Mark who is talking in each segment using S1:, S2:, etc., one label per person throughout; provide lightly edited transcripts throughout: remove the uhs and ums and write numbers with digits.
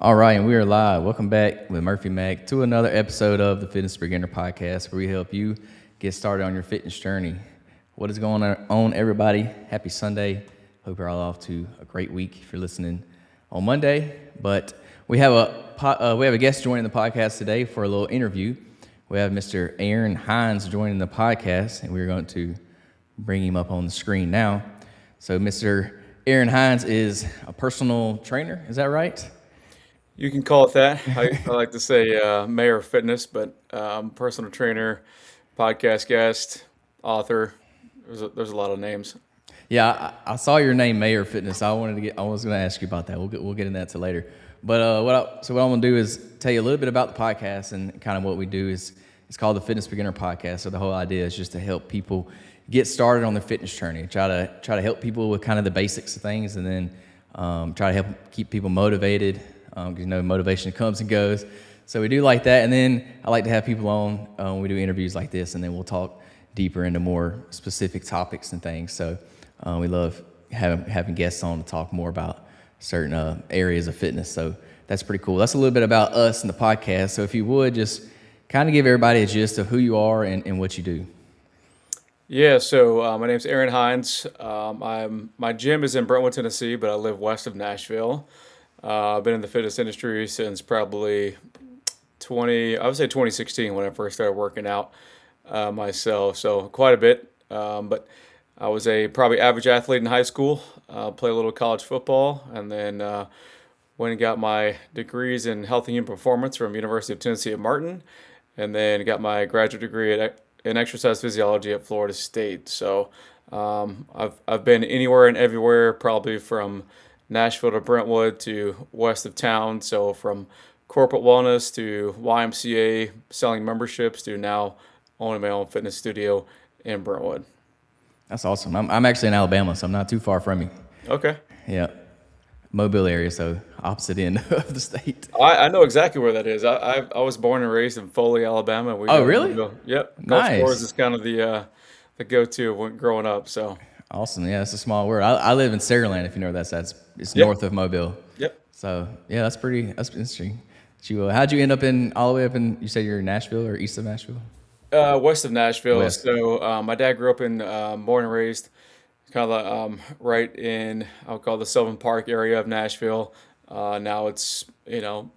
S1: All right, and we are live. Welcome back with Murphy Mac to another episode of the Fitness Beginner Podcast, where we help you get started on your fitness journey. What is going on, everybody? Happy Sunday. Hope you're all off to a great week if you're listening on Monday. But we have a guest joining the podcast today for a little interview. We have Mr. Aaron Hines joining the podcast, and we're going to bring him up on the screen now. So Mr. Aaron Hines is a personal trainer. Is that right?
S2: You can call it that. I like to say mayor of fitness, but personal trainer, podcast guest, author. There's a lot of names.
S1: Yeah, I saw your name, Mayor Fitness. I was going to ask you about that. We'll get into that to later. But what I'm going to do is tell you a little bit about the podcast, and kind of what we do is it's called the Fitness Beginner Podcast. So the whole idea is just to help people get started on their fitness journey. Try to help people with kind of the basics of things, and then try to help keep people motivated. Because motivation comes and goes. So we do like that, and then I like to have people on. We do interviews like this, and then we'll talk deeper into more specific topics and things. So we love having guests on to talk more about certain areas of fitness. So that's pretty cool. That's a little bit about us and the podcast. So if you would, just kind of give everybody a gist of who you are and what you do.
S2: Yeah, so my name's Aaron Hines. My gym is in Brentwood, Tennessee, but I live west of Nashville. I've been in the fitness industry since probably 2016 when I first started working out myself. So quite a bit. But I was a probably average athlete in high school, played a little college football, and then went and got my degrees in health and human performance from University of Tennessee at Martin, and then got my graduate degree in exercise physiology at Florida State. So I've been anywhere and everywhere, probably from Nashville to Brentwood to west of town. So from corporate wellness to YMCA, selling memberships, to now owning my own fitness studio in Brentwood.
S1: That's awesome. I'm actually in Alabama, so I'm not too far from you.
S2: Okay.
S1: Yeah, Mobile area, so opposite end of the state.
S2: I know exactly where that is. I was born and raised in Foley, Alabama.
S1: Really?
S2: Yep.
S1: Nice.
S2: Gulf Shores is kind of the go-to when growing up. So.
S1: Awesome. Yeah, it's a small world. I live in Saraland, if you know where that's. It's
S2: Yep.
S1: north of Mobile.
S2: Yep.
S1: So yeah, that's interesting. How'd you end up all the way up in? You said you're in Nashville or east of Nashville?
S2: West of Nashville.
S1: West.
S2: So my dad grew up in born and raised kind of right in I'll call the Sylvan Park area of Nashville. Now it's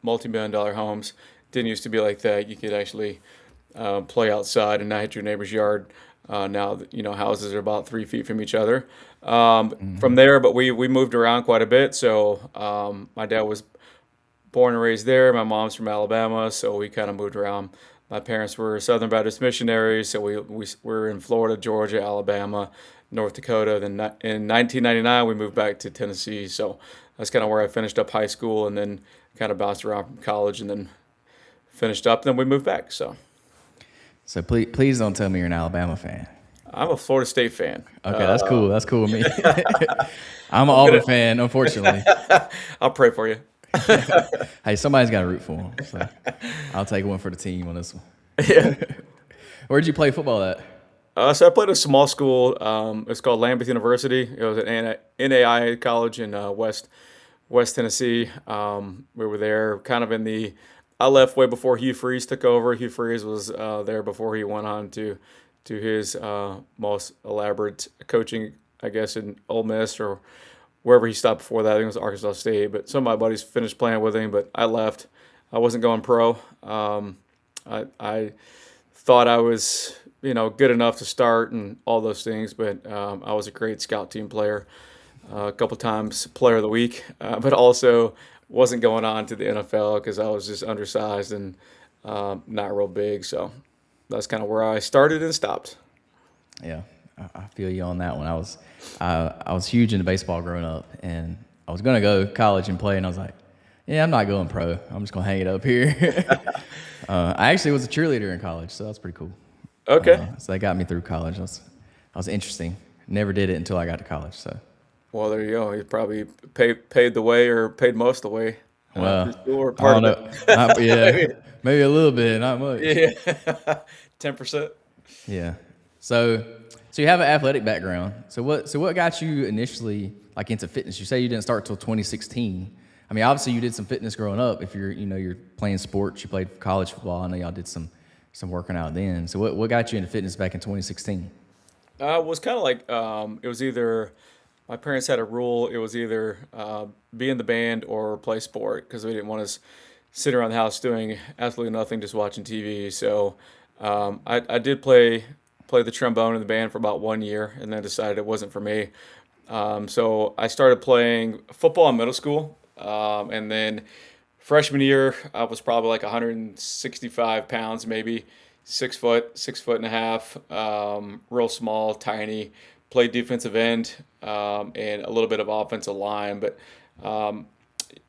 S2: multi-million-dollar homes. Didn't used to be like that. You could actually play outside and not hit your neighbor's yard. Now houses are about 3 feet from each other. From there, but we moved around quite a bit. So my dad was born and raised there. My mom's from Alabama, so we kind of moved around. My parents were Southern Baptist missionaries, so we were in Florida, Georgia, Alabama, North Dakota. Then in 1999, we moved back to Tennessee. So that's kind of where I finished up high school, and then kind of bounced around from college, and then finished up. Then we moved back. So
S1: please don't tell me you're an Alabama fan.
S2: I'm a Florida State fan.
S1: Okay, that's cool. That's cool with me. I'm an Auburn fan, unfortunately.
S2: I'll pray for you.
S1: Hey, somebody's got to root for them. So I'll take one for the team on this one.
S2: Yeah.
S1: Where'd you play football at?
S2: So I played at a small school. It's called Lambeth University. It was an NAIA college in West Tennessee. We were there kind of I left way before Hugh Freeze took over. Hugh Freeze was there before he went on to his most elaborate coaching, I guess, in Ole Miss or wherever he stopped before that. I think it was Arkansas State. But some of my buddies finished playing with him, but I left. I wasn't going pro. I thought I was, good enough to start and all those things, but I was a great scout team player, a couple times player of the week, but also wasn't going on to the NFL because I was just undersized and not real big. So that's kind of where I started and stopped.
S1: Yeah, I feel you on that one. I was huge into baseball growing up, and I was going to go to college and play, and I was like, yeah, I'm not going pro. I'm just going to hang it up here. I actually was a cheerleader in college, so that's pretty cool.
S2: Okay.
S1: So that got me through college. That was interesting. Never did it until I got to college. So.
S2: Well, there you go. You probably paid the way or paid most of the way.
S1: Well,
S2: or
S1: I don't know. Yeah, maybe a little bit, not much.
S2: Yeah, 10%.
S1: Yeah. So you have an athletic background. So what got you initially into fitness? You say you didn't start till 2016. I mean, obviously you did some fitness growing up. If you're playing sports, you played college football. I know y'all did some working out then. So what got you into fitness back in 2016?
S2: It was kind of like it was either my parents had a rule. It was either be in the band or play sport because we didn't want us sitting around the house doing absolutely nothing, just watching TV. So I did play the trombone in the band for about 1 year, and then decided it wasn't for me. So I started playing football in middle school, and then freshman year I was probably like 165 pounds, maybe 6 foot, 6 foot and a half, real small, tiny. Played defensive end and a little bit of offensive line, but um,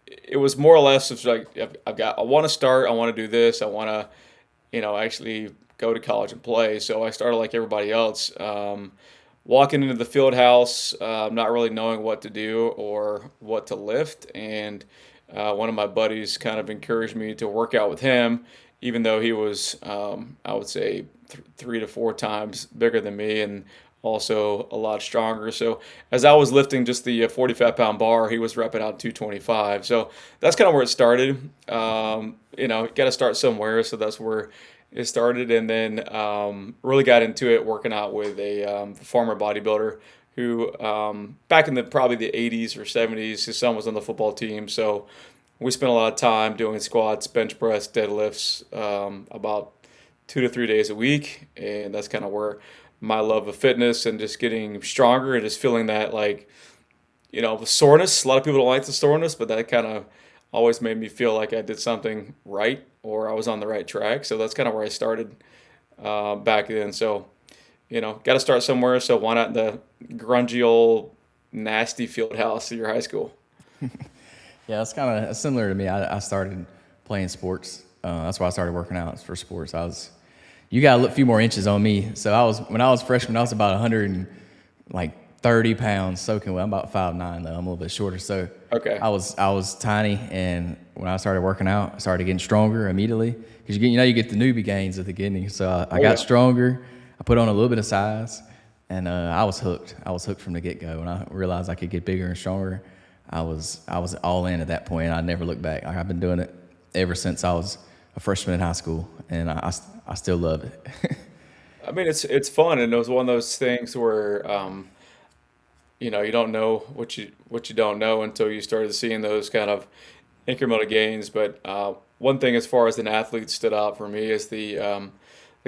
S2: it was more or less just like I want to start, I want to do this, I want to actually go to college and play. So I started like everybody else, walking into the field house, not really knowing what to do or what to lift. And one of my buddies kind of encouraged me to work out with him, even though he was, I would say, 3 to 4 times bigger than me and also a lot stronger. So as I was lifting just the 45-pound bar, he was repping out 225. So that's kind of where it started. Got to start somewhere. So that's where it started, and then really got into it working out with a former bodybuilder who back in the probably the 80s or 70s, his son was on the football team. So we spent a lot of time doing squats, bench press, deadlifts, about 2 to 3 days a week, and that's kind of where my love of fitness and just getting stronger and just feeling that like the soreness. A lot of people don't like the soreness, but that kind of always made me feel like I did something right or I was on the right track. So that's kind of where I started back then. So got to start somewhere. So why not the grungy old nasty field house of your high school?
S1: Yeah, it's kind of similar to me. I started playing sports. That's why I started working out for sports. You got a few more inches on me. So when I was freshman, I was about 100 and like 30 pounds soaking wet. I'm about 5'9" though. I'm a little bit shorter. So
S2: Okay.
S1: I was tiny, and when I started working out, I started getting stronger immediately because you get the newbie gains at the beginning. So I
S2: Oh
S1: got
S2: yeah.
S1: stronger. I put on a little bit of size, and I was hooked. I was hooked from the get go. When I realized I could get bigger and stronger, I was all in at that point. I never looked back. I've been doing it ever since I was a freshman in high school, and I still love it.
S2: I mean, it's fun, and it was one of those things where you don't know what you don't know until you started seeing those kind of incremental gains. But one thing, as far as an athlete, stood out for me is the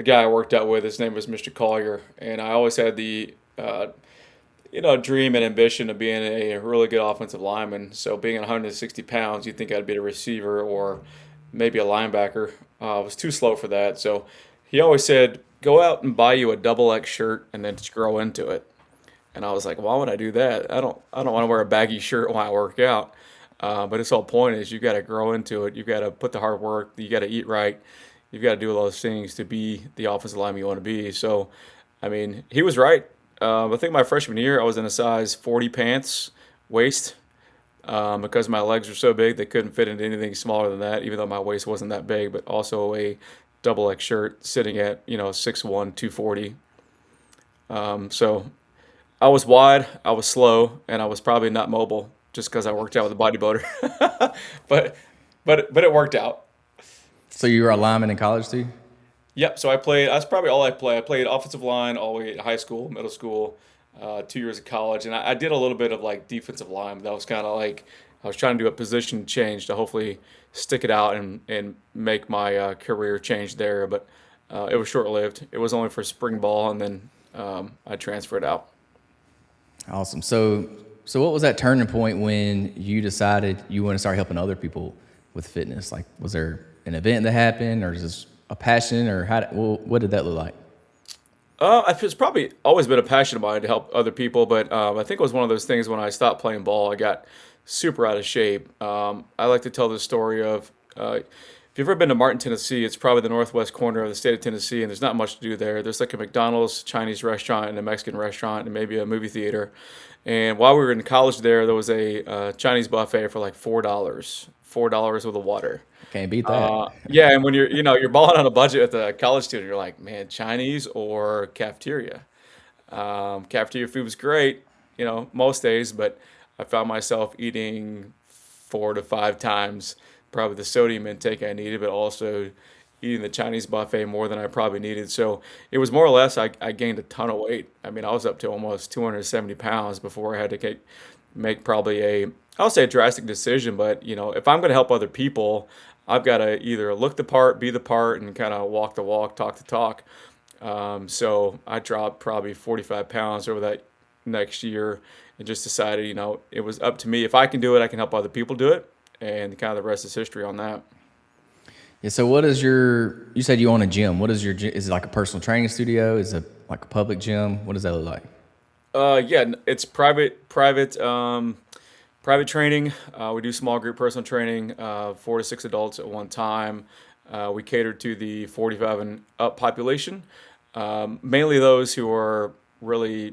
S2: guy I worked out with. His name was Mr. Collier, and I always had the dream and ambition of being a really good offensive lineman. So being 160 pounds, you'd think I'd be a receiver or maybe a linebacker. I was too slow for that. So he always said, "Go out and buy you a double X shirt and then just grow into it." And I was like, "Why would I do that? I don't want to wear a baggy shirt when I work out." But its whole point is you got to grow into it. You got to put the hard work. You got to eat right. You've got to do all those things to be the offensive lineman you want to be. So, I mean, he was right. I think my freshman year, I was in a size 40 pants waist because my legs were so big they couldn't fit into anything smaller than that, even though my waist wasn't that big, but also a double X shirt sitting at 6'1", 240. So I was wide, I was slow, and I was probably not mobile just because I worked out with a bodybuilder. but but it worked out.
S1: So you were a lineman in college too?
S2: Yep. So I played. That's probably all I played. I played offensive line all the way to high school, middle school, 2 years of college, and I did a little bit of like defensive line. But that was kind of like I was trying to do a position change to hopefully stick it out and make my career change there. But it was short lived. It was only for spring ball, and then I transferred out.
S1: Awesome. So what was that turning point when you decided you want to start helping other people with fitness? Like, was there an event that happened, or is this a passion, or what did that look like?
S2: It's probably always been a passion of mine to help other people, but I think it was one of those things when I stopped playing ball, I got super out of shape. I like to tell the story of if you've ever been to Martin, Tennessee, it's probably the northwest corner of the state of Tennessee, and there's not much to do there. There's like a McDonald's, Chinese restaurant, and a Mexican restaurant, and maybe a movie theater. And while we were in college there was a Chinese buffet for like $4 with a water.
S1: Can't beat that.
S2: Yeah, and when you're balling on a budget with a college student, you're like, man, Chinese or cafeteria. Cafeteria food was great, most days, but I found myself eating 4 to 5 times probably the sodium intake I needed, but also eating the Chinese buffet more than I probably needed. So it was more or less I gained a ton of weight. I mean, I was up to almost 270 pounds before I had to make probably I'll say a drastic decision, but if I'm going to help other people, I've got to either look the part, be the part, and kind of walk the walk, talk the talk. So I dropped probably 45 pounds over that next year and just decided, it was up to me. If I can do it, I can help other people do it. And kind of the rest is history on that.
S1: Yeah. So what is you said you own a gym. What is is it like a personal training studio? Is it like a public gym? What does that look like?
S2: Yeah, it's private training. We do small group personal training, 4 to 6 adults at one time. We cater to the 45 and up population, mainly those who are really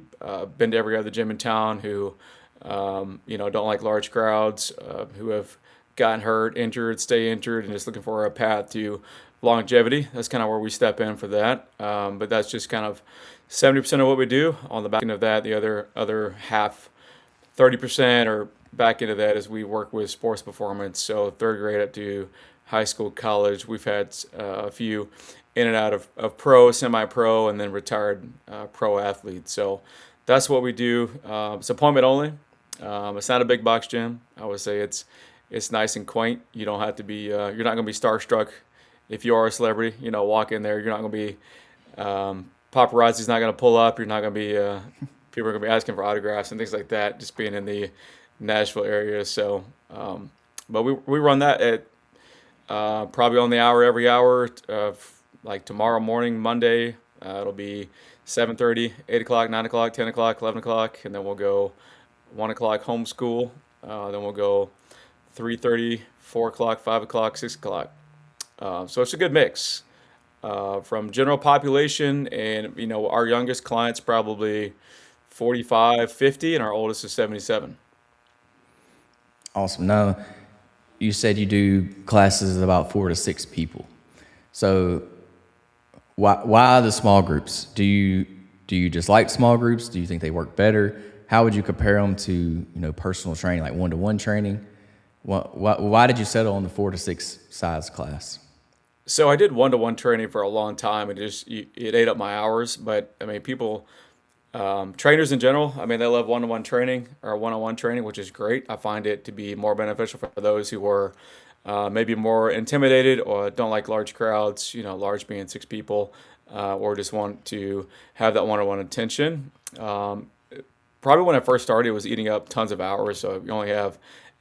S2: been to every other gym in town, who don't like large crowds, who have gotten hurt, injured, stay injured, and just looking for a path to longevity. That's kind of where we step in for that. But that's just kind of 70% of what we do. On the back end of that, the other half, 30% or back into that as we work with sports performance. So third grade up to high school, college. We've had a few in and out of pro, semi-pro, and then retired pro athletes. So that's what we do. It's appointment only. It's not a big box gym. I would say it's nice and quaint. You don't have to be. You're not going to be starstruck if you are a celebrity. Walk in there. You're not going to be. Paparazzi's not going to pull up. You're not going to be. People are going to be asking for autographs and things like that. Just being in the Nashville area. So, but we run that at probably on the hour every hour. Like tomorrow morning, Monday, it'll be 7:30, 8 o'clock, 9 o'clock, 10 o'clock, 11 o'clock, and then we'll go 1 o'clock homeschool. Then we'll go 3:30, 4 o'clock, 5 o'clock, 6 o'clock. So it's a good mix from general population, and our youngest client's probably 45, 50, and our oldest is 77.
S1: Awesome. Now, you said you do classes of about 4 to 6 people. So why the small groups? Do you just like small groups? Do you think they work better? How would you compare them to personal training, like one-to-one training? Why did you settle on the 4 to 6 size class?
S2: So I did one-to-one training for a long time, and it ate up my hours. But I mean, people, trainers in general, I mean, they love one-to-one training or one-on-one training, which is great. I find it to be more beneficial for those who are maybe more intimidated or don't like large crowds, large being 6 people, or just want to have that one-on-one attention. Probably when I first started, it was eating up tons of hours. So you only have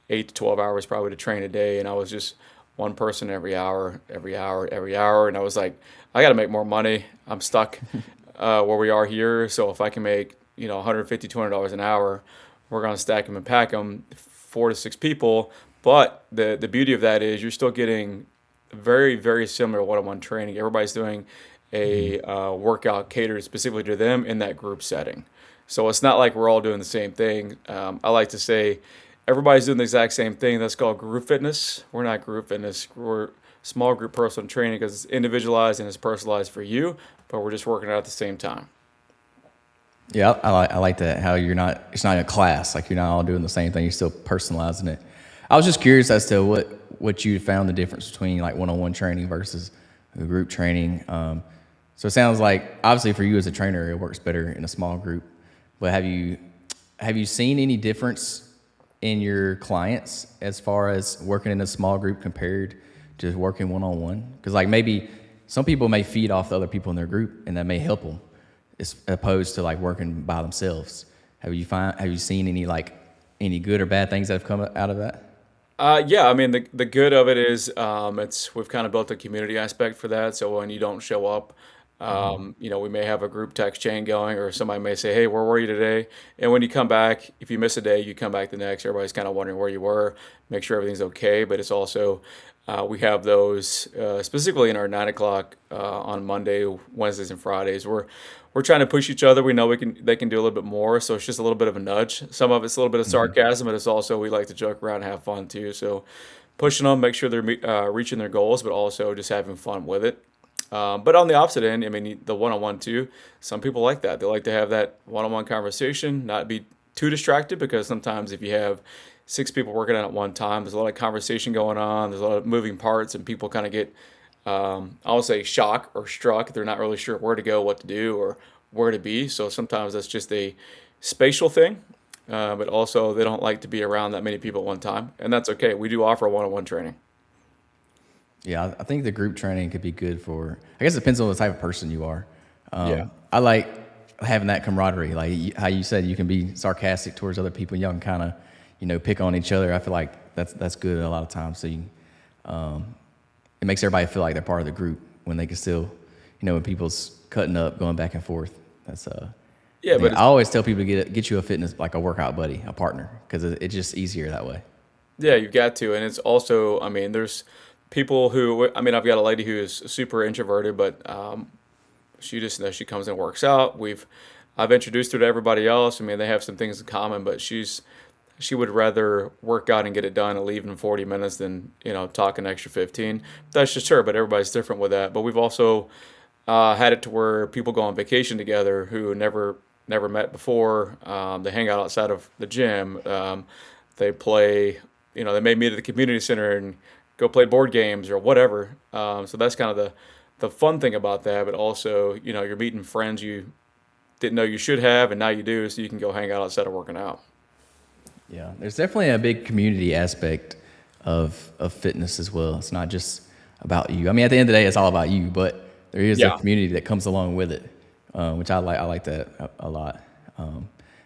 S2: 8 to 12 hours probably to train a day, and I was just one person every hour, every hour, every hour, and I was like, I got to make more money. I'm stuck where we are here. So if I can make 150, $200 an hour, we're gonna stack them and pack them, 4 to 6 people. But the beauty of that is you're still getting very, very similar one-on-one training. Everybody's doing a workout catered specifically to them in that group setting. So it's not like we're all doing the same thing. I like to say everybody's doing the exact same thing. That's called group fitness. We're not group fitness. We're small group personal training because it's individualized and it's personalized for you, but we're just working out at the same time.
S1: Yeah, I like that. How it's not a class. Like you're not all doing the same thing. You're still personalizing it. I was just curious as to what you found the difference between like one-on-one training versus group training. So it sounds like obviously for you as a trainer, it works better in a small group. But have you seen any difference in your clients as far as working in a small group compared to working one-on-one? Because like maybe some people may feed off the other people in their group, and that may help them, as opposed to like working by themselves. Have you seen any good or bad things that have come out of that?
S2: Yeah, I mean the good of it is we've kind of built a community aspect for that. So when you don't show up, we may have a group text chain going, or somebody may say, "Hey, where were you today?" And when you come back, if you miss a day, you come back the next. Everybody's kind of wondering where you were, make sure everything's okay. But it's also we have those specifically in our 9 o'clock on Monday, Wednesdays, and Fridays. We're trying to push each other. We know they can do a little bit more, so it's just a little bit of a nudge. Some of it's a little bit of sarcasm, but it's also we like to joke around and have fun too. So pushing them, make sure they're reaching their goals, but also just having fun with it. But on the opposite end, I mean, the one-on-one too, some people like that. They like to have that one-on-one conversation, not be too distracted, because sometimes if you have six people working on it at one time. There's a lot of conversation going on. There's a lot of moving parts, and people kind of get, I would say, shock or struck. They're not really sure where to go, what to do, or where to be. So sometimes that's just a spatial thing, but also they don't like to be around that many people at one time, and that's okay. We do offer one-on-one training.
S1: Yeah, I think the group training could be good for. I guess it depends on the type of person you are.
S2: Yeah.
S1: I like having that camaraderie, like how you said you can be sarcastic towards other people. Y'all can kind of, pick on each other. I feel like that's good a lot of times. So it makes everybody feel like they're part of the group when they can still, when people's cutting up, going back and forth. That's
S2: Yeah, but
S1: I always tell people to get you a fitness like a workout buddy, a partner, because it's just easier that way.
S2: yeah, you've got to, and it's also, I mean, there's people who, I mean, I've got a lady who is super introverted, but she just knows she comes and works out. I've introduced her to everybody else. I mean, they have some things in common, but she would rather work out and get it done and leave in 40 minutes than, talk an extra 15. That's just her, but everybody's different with that. But we've also had it to where people go on vacation together who never met before. They hang out outside of the gym. They play, they may meet at the community center and go play board games or whatever. So that's kind of the fun thing about that. But also, you're meeting friends you didn't know you should have, and now you do, so you can go hang out outside of working out.
S1: Yeah, there's definitely a big community aspect of fitness as well. It's not just about you. I mean, at the end of the day, it's all about you, but there is a
S2: Yeah.
S1: community that comes along with it, which I like. I like that a lot.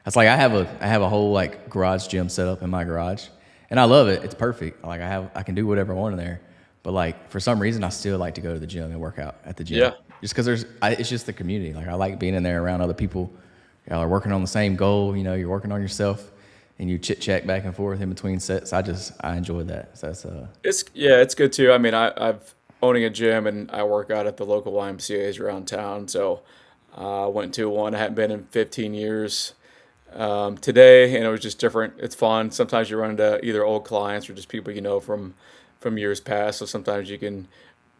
S1: That's like I have a whole like garage gym set up in my garage, and I love it. It's perfect. Like I can do whatever I want in there. But like for some reason, I still like to go to the gym and work out at the gym,
S2: Yeah.
S1: just because it's just the community. Like I like being in there around other people. Y'all are working on the same goal. You're working on yourself, and you chit chat back and forth in between sets. I enjoy that. So that's
S2: It's good too. I mean, I've owning a gym and I work out at the local YMCA's around town. So I went to one I hadn't been in 15 years today, and it was just different. It's fun. Sometimes you run into either old clients or just people from years past. So sometimes you can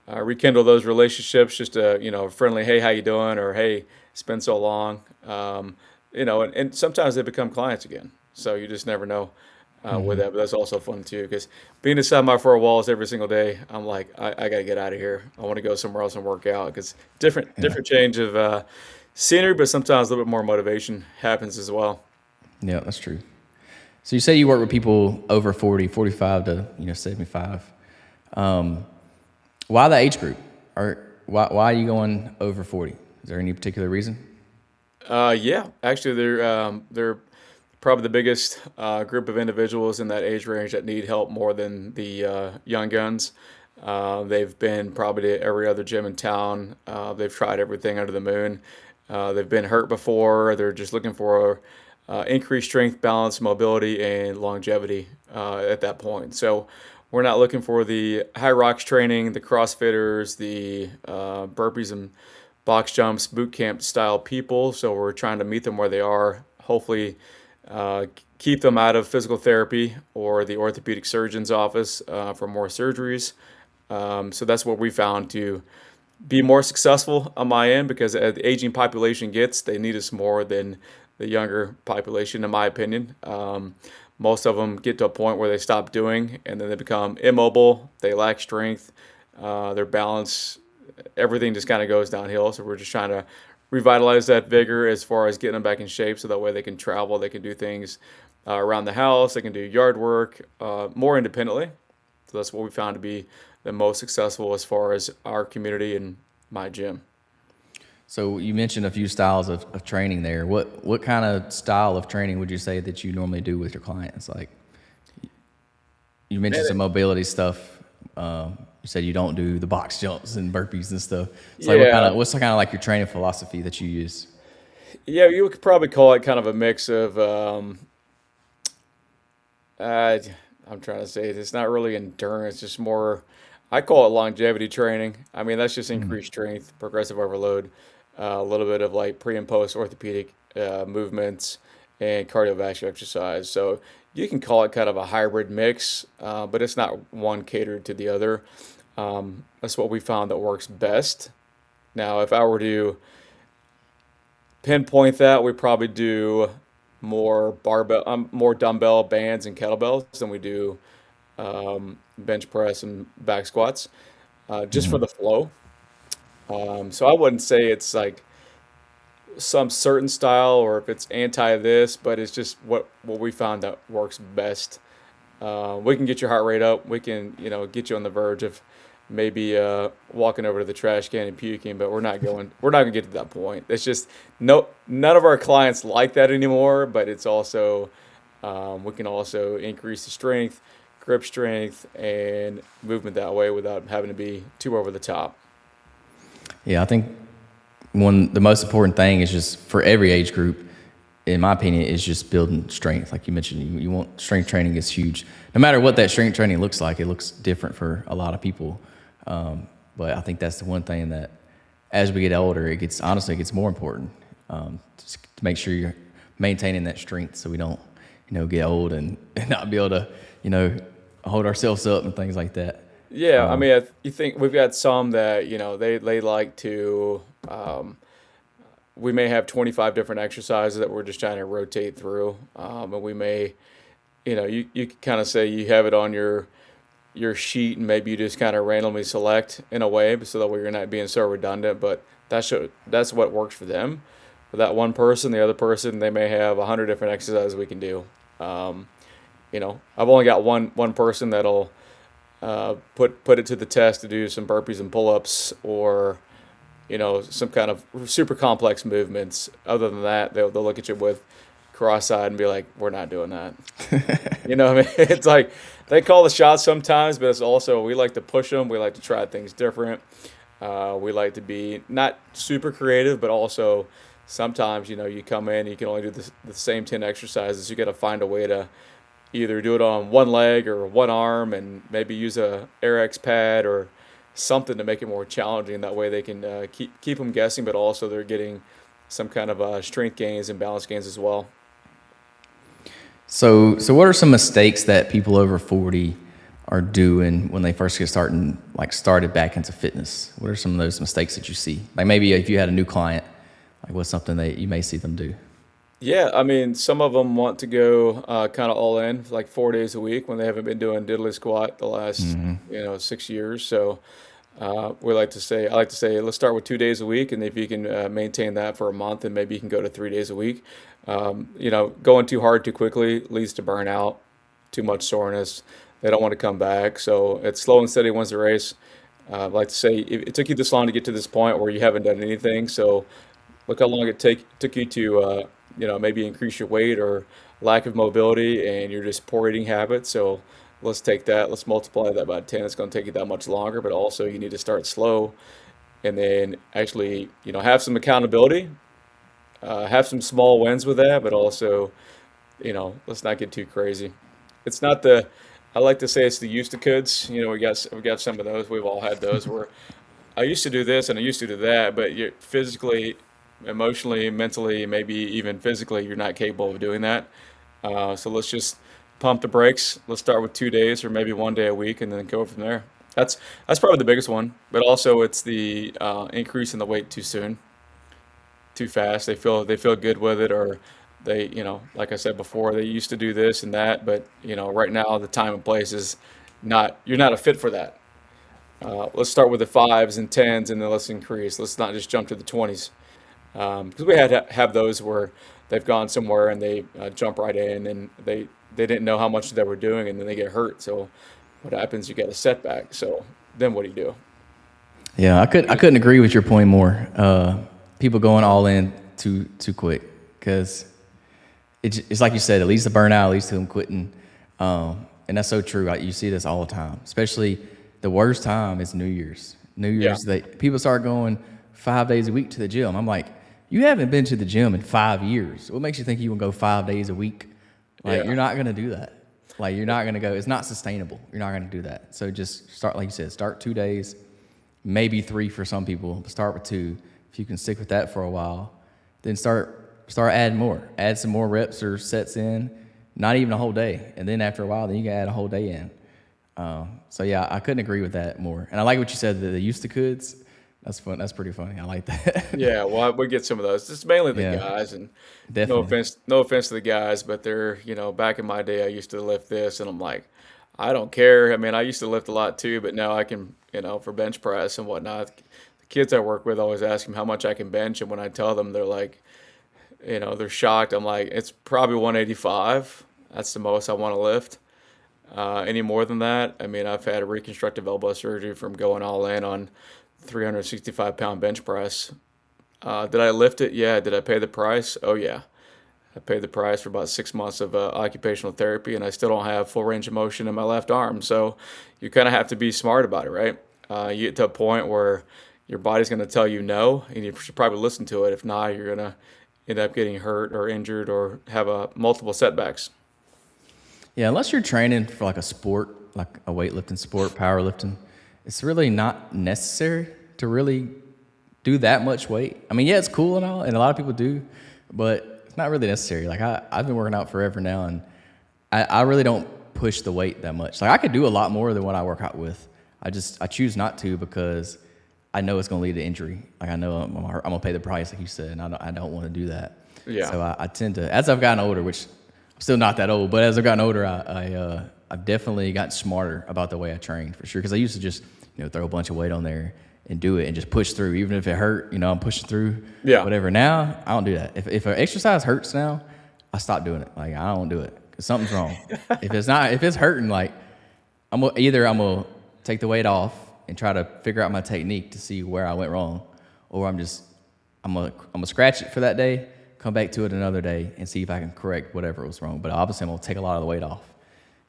S2: rekindle those relationships. Just a friendly, hey, how you doing? Or hey, it's been so long. And sometimes they become clients again. So you just never know with that. But that's also fun too, because being inside my four walls every single day, I'm like, I got to get out of here. I want to go somewhere else and work out because
S1: yeah,
S2: different change of scenery, but sometimes a little bit more motivation happens as well.
S1: yeah, that's true. So you say you work with people over 40, 45 to 75. Um, why the age group? Or why are you going over 40? Is there any particular reason?
S2: Yeah, actually, they're probably the biggest group of individuals in that age range that need help more than the young guns. They've been probably to every other gym in town. They've tried everything under the moon. They've been hurt before. They're just looking for increased strength, balance, mobility, and longevity at that point. So we're not looking for the high rocks training, the CrossFitters, the burpees and box jumps, boot camp style people. So we're trying to meet them where they are. Hopefully, uh, keep them out of physical therapy or the orthopedic surgeon's office for more surgeries. So that's what we found to be more successful on my end, because as the aging population gets, they need us more than the younger population, in my opinion. Most of them get to a point where they stop doing and then they become immobile, they lack strength, their balance, everything just kind of goes downhill. So we're just trying to revitalize that vigor as far as getting them back in shape so that way they can travel, they can do things around the house, they can do yard work more independently. So that's what we found to be the most successful as far as our community and my gym.
S1: So you mentioned a few styles of training there. What kind of style of training would you say that you normally do with your clients? Like you
S2: Man,
S1: mentioned some mobility stuff. You said you don't do the box jumps and burpees and stuff. It's like
S2: yeah,
S1: what's the kind of like your training philosophy that you use?
S2: yeah, you could probably call it kind of a mix of uh, I'm trying to say it. It's not really endurance, just more. I call it longevity training. I mean, that's just
S1: Mhm.
S2: increased strength, progressive overload, a little bit of like pre and post orthopedic movements, and cardiovascular exercise. So you can call it kind of a hybrid mix, but it's not one catered to the other. That's what we found that works best. Now, if I were to pinpoint that, we probably do. more barbell, more dumbbell bands and kettlebells than we do bench press and back squats, just for
S1: Hmm.
S2: the flow. So I wouldn't say it's like some certain style or if it's anti this, but it's just what we found that works best. We can get your heart rate up. We can, get you on the verge of maybe walking over to the trash can and puking, but we're not gonna get to that point. It's just none of our clients like that anymore, but it's also we can also increase the strength, grip strength, and movement that way without having to be too over the top.
S1: Yeah, I think the most important thing is just for every age group, in my opinion, is just building strength. Like you mentioned, you want strength training is huge. No matter what that strength training looks like, it looks different for a lot of people. But I think that's the one thing that, as we get older, it gets more important. Just to make sure you're maintaining that strength, so we don't, get old and, and not be able to, you know, hold ourselves up and things like that.
S2: Yeah, I mean, you think we've got some that they like to. We may have 25 different exercises that we're just trying to rotate through, and we may, you can kind of say you have it on your sheet, and maybe you just kind of randomly select in a way, so that way you're not being so redundant. But that's what works for them. For that one person, the other person, they may have 100 different exercises we can do. Um, I've only got one person that'll put it to the test to do some burpees and pull-ups or some kind of super complex movements. Other than that, they'll look at you with cross-eyed and be like, "We're not doing that." You know what I mean? It's like they call the shots sometimes, but it's also we like to push them. We like to try things different. We like to be not super creative, but also sometimes you come in, you can only do the same 10 exercises. You got to find a way to either do it on one leg or one arm, and maybe use a AirX pad or something to make it more challenging. That way they can keep them guessing, but also they're getting some kind of strength gains and balance gains as well.
S1: So what are some mistakes that people over 40 are doing when they first get started back into fitness? What are some of those mistakes that you see? Like maybe if you had a new client, like what's something that you may see them do?
S2: Yeah, I mean, some of them want to go kind of all in, like 4 days a week when they haven't been doing diddly squat the last, 6 years. So I like to say, let's start with 2 days a week, and if you can maintain that for a month, and maybe you can go to 3 days a week. Going too hard too quickly leads to burnout, too much soreness. They don't want to come back. So it's slow and steady wins the race. I like to say it took you this long to get to this point where you haven't done anything. So look how long it took you to maybe increase your weight or lack of mobility, and you're just poor eating habits. So let's take that, let's multiply that by 10. It's going to take you that much longer, but also you need to start slow, and then actually have some accountability, have some small wins with that, but also let's not get too crazy. It's not the I like to say it's the used to kids. We got some of those. We've all had those where I used to do this and I used to do that, but you're physically, emotionally, mentally, maybe even physically, you're not capable of doing that. So let's just pump the brakes. Let's start with 2 days or maybe one day a week, and then go from there. That's probably the biggest one. But also, it's the increase in the weight too soon, too fast. They feel good with it, or like I said before, they used to do this and that, but right now the time and place is not. You're not a fit for that. Let's start with the fives and tens, and then let's increase. Let's not just jump to the 20s, because we had to have those where they've gone somewhere and they jump right in, and they didn't know how much they were doing, and then they get hurt. So what happens? You get a setback. So then what do you do?
S1: Yeah, I couldn't agree with your point more. People going all in too quick, because it's like you said, it leads to burnout, it leads to them quitting, and that's so true. You see this all the time. Especially the worst time is New Year's. New
S2: Yeah,
S1: Year's, people start going 5 days a week to the gym. I'm like, you haven't been to the gym in 5 years. What makes you think you will go 5 days a week? Like,
S2: yeah,
S1: you're not gonna do that. Like, you're not gonna go. It's not sustainable. You're not gonna do that. So just start, like you said, start 2 days, maybe three for some people. But start with two. If you can stick with that for a while, then start adding more. Add some more reps or sets in. Not even a whole day, and then after a while, then you can add a whole day in. So yeah, I couldn't agree with that more. And I like what you said, that the used to coulds. That's fun. That's pretty funny. I like that.
S2: Yeah, well, we get some of those. It's mainly the
S1: Yeah,
S2: guys, and
S1: definitely.
S2: no offense to the guys, but they're, back in my day, I used to lift this, and I'm like, I don't care. I mean, I used to lift a lot too, but now I can, for bench press and whatnot. The kids I work with always ask me how much I can bench, and when I tell them, they're like, they're shocked. I'm like, it's probably 185. That's the most I want to lift. Any more than that, I mean, I've had a reconstructive elbow surgery from going all in on 365-pound bench press. Did I lift it? Yeah. Did I pay the price? Oh, yeah. I paid the price for about 6 months of occupational therapy, and I still don't have full range of motion in my left arm. So you kind of have to be smart about it, right? You get to a point where your body's going to tell you no, and you should probably listen to it. If not, you're going to end up getting hurt or injured or have multiple setbacks.
S1: Yeah, unless you're training for like a sport, like a weightlifting sport, powerlifting, it's really not necessary to really do that much weight. I mean, yeah, it's cool and all, and a lot of people do, but it's not really necessary. Like I've been working out forever now, and I really don't push the weight that much. Like I could do a lot more than what I work out with. I choose not to because I know it's going to lead to injury. Like I know I'm gonna pay the price, like you said, and I don't want to do that.
S2: Yeah.
S1: So I tend to, as I've gotten older, which I'm still not that old, but as I've gotten older, I've definitely gotten smarter about the way I train for sure. Because I used to just throw a bunch of weight on there and do it and just push through, even if it hurt. I'm pushing through,
S2: Yeah.
S1: whatever. Now I don't do that. If an exercise hurts now, I stop doing it. Like I don't do it because something's wrong. If it's hurting, like I'm gonna take the weight off and try to figure out my technique to see where I went wrong, or I'm gonna scratch it for that day, come back to it another day, and see if I can correct whatever was wrong. But obviously, I'm gonna take a lot of the weight off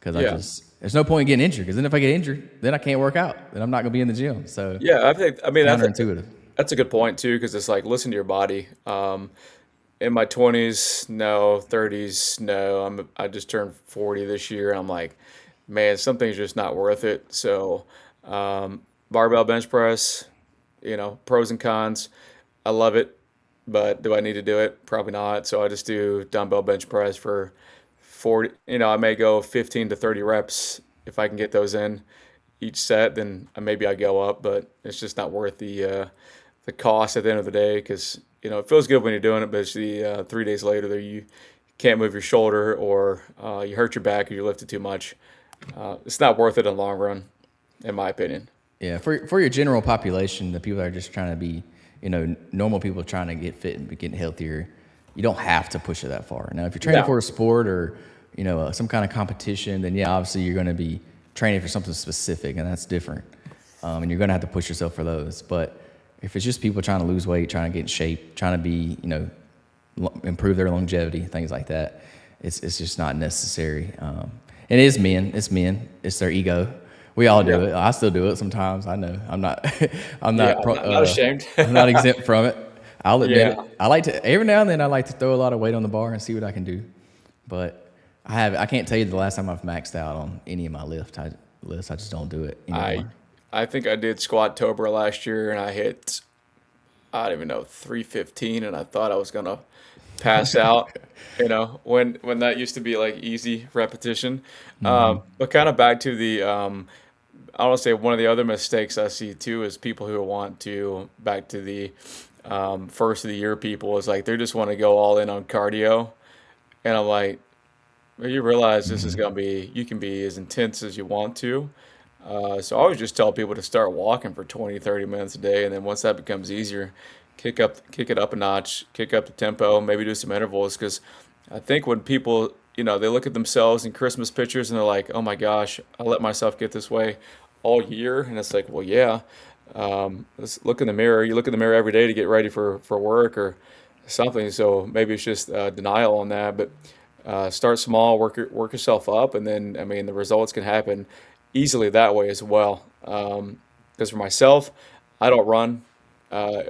S1: because
S2: Yeah.
S1: there's no point in getting injured. Because then if I get injured, then I can't work out. Then I'm not gonna be in the gym. So
S2: Yeah. I think
S1: counterintuitive.
S2: that's a good point too, because it's like, listen to your body. In my 20s, no. 30s, no. I just turned 40 this year. I'm like, man, something's just not worth it. So, barbell bench press, pros and cons. I love it, but do I need to do it? Probably not. So I just do dumbbell bench press for 40. I may go 15 to 30 reps if I can get those in each set. Then maybe I go up, but it's just not worth the cost at the end of the day, because it feels good when you're doing it, but it's the 3 days later that you can't move your shoulder, or you hurt your back or you lifted too much. It's not worth it in the long run, in my opinion.
S1: Yeah, for your general population, the people that are just trying to be, normal people trying to get fit and be getting healthier, you don't have to push it that far. Now, if you're training
S2: No.
S1: for a sport or, some kind of competition, then yeah, obviously you're going to be training for something specific, and that's different. And you're going to have to push yourself for those. But if it's just people trying to lose weight, trying to get in shape, trying to be, improve their longevity, things like that, it's just not necessary. And it is men. It's men. It's their ego. We all do
S2: Yeah.
S1: it. I still do it sometimes. I know. I'm not. I'm
S2: Yeah.
S1: not.
S2: Not ashamed.
S1: I'm not exempt from it. I'll admit
S2: Yeah.
S1: it. I like to every now and then. I like to throw a lot of weight on the bar and see what I can do. But I can't tell you the last time I've maxed out on any of my lifts. I just don't do it
S2: I
S1: anymore.
S2: I think I did squat Tober last year, and I hit, I don't even know, 315, and I thought I was gonna pass out. When that used to be like easy repetition. But kind of back to the I want to say one of the other mistakes I see too is people who want to, back to the first of the year people, is like they just want to go all in on cardio, and I'm like, well, you realize this is gonna be, you can be as intense as you want to. So I always just tell people to start walking for 20, 30 minutes a day. And then once that becomes easier, kick it up a notch, kick up the tempo, maybe do some intervals. Because I think when people, they look at themselves in Christmas pictures and they're like, oh my gosh, I let myself get this way all year. And it's like, well, yeah, let's look in the mirror. You look in the mirror every day to get ready for work or something. So maybe it's just denial on that. But start small, work yourself up. And then, I mean, the results can happen easily that way as well. Because for myself, I don't run.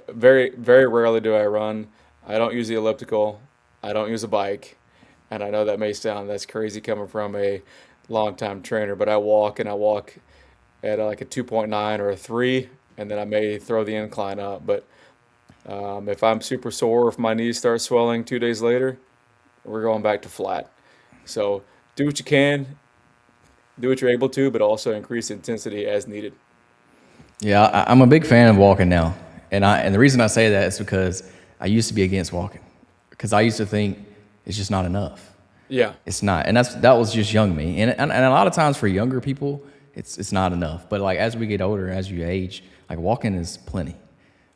S2: Very, very rarely do I run. I don't use the elliptical. I don't use a bike. And I know that may sound, that's crazy coming from a longtime trainer, but I walk, and I walk at like a 2.9 or a 3, and then I may throw the incline up. But if I'm super sore, if my knees start swelling 2 days later, we're going back to flat. So do what you can, do what you're able to, but also increase intensity as needed.
S1: Yeah, I'm a big fan of walking now. And the reason I say that is because I used to be against walking because I used to think it's just not enough.
S2: Yeah.
S1: It's not, and that was just young me. And a lot of times for younger people, it's not enough. But like as we get older, as you age, like walking is plenty.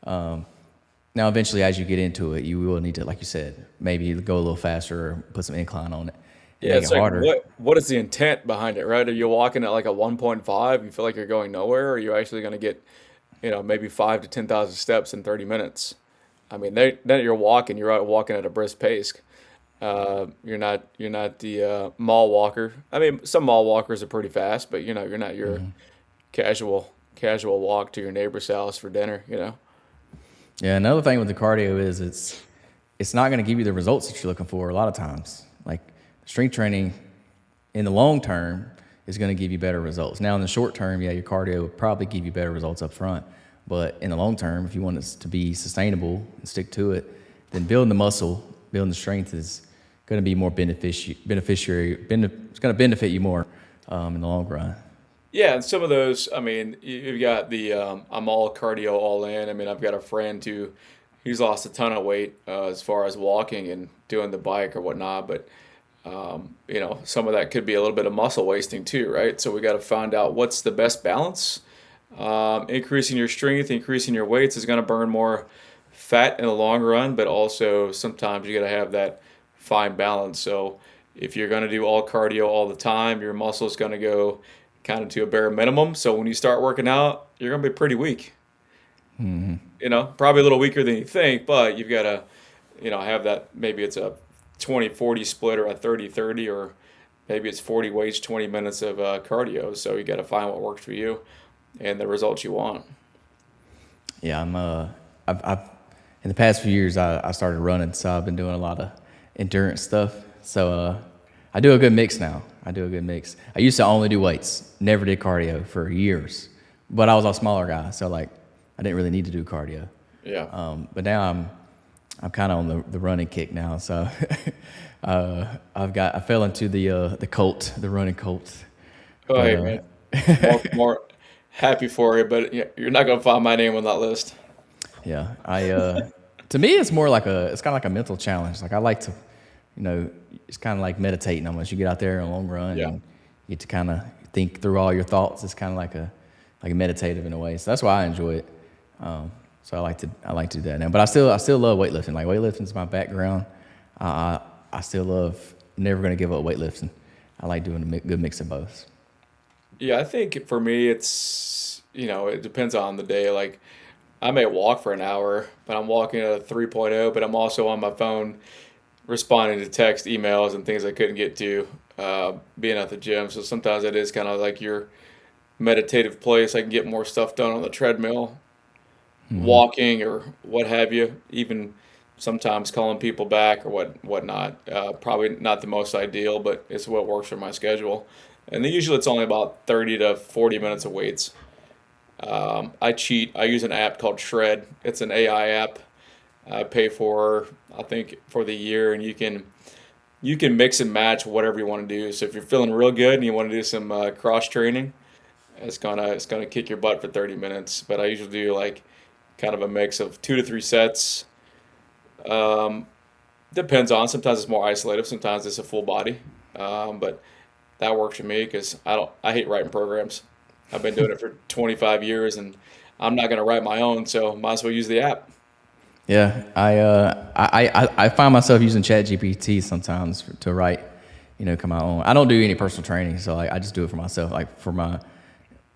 S1: Now eventually, as you get into it, you will need to, like you said, maybe go a little faster or put some incline on it and
S2: Yeah,
S1: make it
S2: it's like
S1: harder.
S2: what is the intent behind it, right? Are you walking at like a 1.5, you feel like you're going nowhere, or are you actually going to get, maybe 5 to 10,000 steps in 30 minutes? I mean, then you're walking, you're out walking at a brisk pace. You're not the mall walker. I mean, some mall walkers are pretty fast, but you're not your casual walk to your neighbor's house for dinner.
S1: Yeah, another thing with the cardio is it's not going to give you the results that you're looking for a lot of times. Like strength training in the long term is going to give you better results. Now in the short term, yeah, your cardio will probably give you better results up front. But in the long term, if you want it to be sustainable and stick to it, then building the muscle, building the strength is going to be more it's going to benefit you more in the long run.
S2: Yeah, and some of those, I mean, you've got the I'm all cardio, all in. I mean, I've got a friend he's lost a ton of weight as far as walking and doing the bike or whatnot, but some of that could be a little bit of muscle wasting too, right? So we got to find out what's the best balance. Increasing your strength, increasing your weights is going to burn more fat in the long run, but also sometimes you got to have that fine balance. So if you're going to do all cardio all the time, your muscle is going to go kind of to a bare minimum. So when you start working out, you're going to be pretty weak. Probably a little weaker than you think, but you've got to, have that. Maybe it's a 20-40 split or a 30-30, or maybe it's 40 weights, 20 minutes of cardio. So you got to find what works for you and the results you want.
S1: Yeah, I've in the past few years I started running, so I've been doing a lot of endurance stuff. So I do a good mix now. I used to only do weights, never did cardio for years, but I was a smaller guy, so like I didn't really need to do cardio.
S2: Yeah.
S1: But now I'm kind of on the running kick now. So I fell into the running cult.
S2: Oh,
S1: But
S2: hey, man. More happy for you, but you're not going to find my name on that list.
S1: yeah, to me it's more like it's kind of like a mental challenge. Like I like to, it's kind of like meditating almost. You get out there in a long run
S2: Yeah.
S1: and you get to kind of think through all your thoughts. It's kind of like a meditative in a way. So that's why I enjoy it. So I like to do that now. But I still love weightlifting. Like weightlifting is my background. I still love. Never going to give up weightlifting. I like doing a good mix of both.
S2: Yeah, I think for me, it depends on the day. Like, I may walk for an hour, but I'm walking at a 3.0, but I'm also on my phone responding to text, emails, and things I couldn't get to being at the gym. So sometimes it is kind of like your meditative place. I can get more stuff done on the treadmill, walking or what have you, even sometimes calling people back or whatnot. Probably not the most ideal, but it's what works for my schedule. And then usually it's only about 30 to 40 minutes of weights. I cheat. I use an app called Shred. It's an AI app. I pay for, I think, for the year, and you can mix and match whatever you want to do. So if you're feeling real good and you want to do some cross training, it's gonna kick your butt for 30 minutes. But I usually do like kind of a mix of 2 to 3 sets. Um, Depends on. Sometimes it's more isolative. Sometimes it's a full body. But that works for me because I hate writing programs. I've been doing it for 25 years, and I'm not gonna write my own, so might as well use the app.
S1: Yeah, I find myself using ChatGPT sometimes to write, come out on. I don't do any personal training, so like I just do it for myself. Like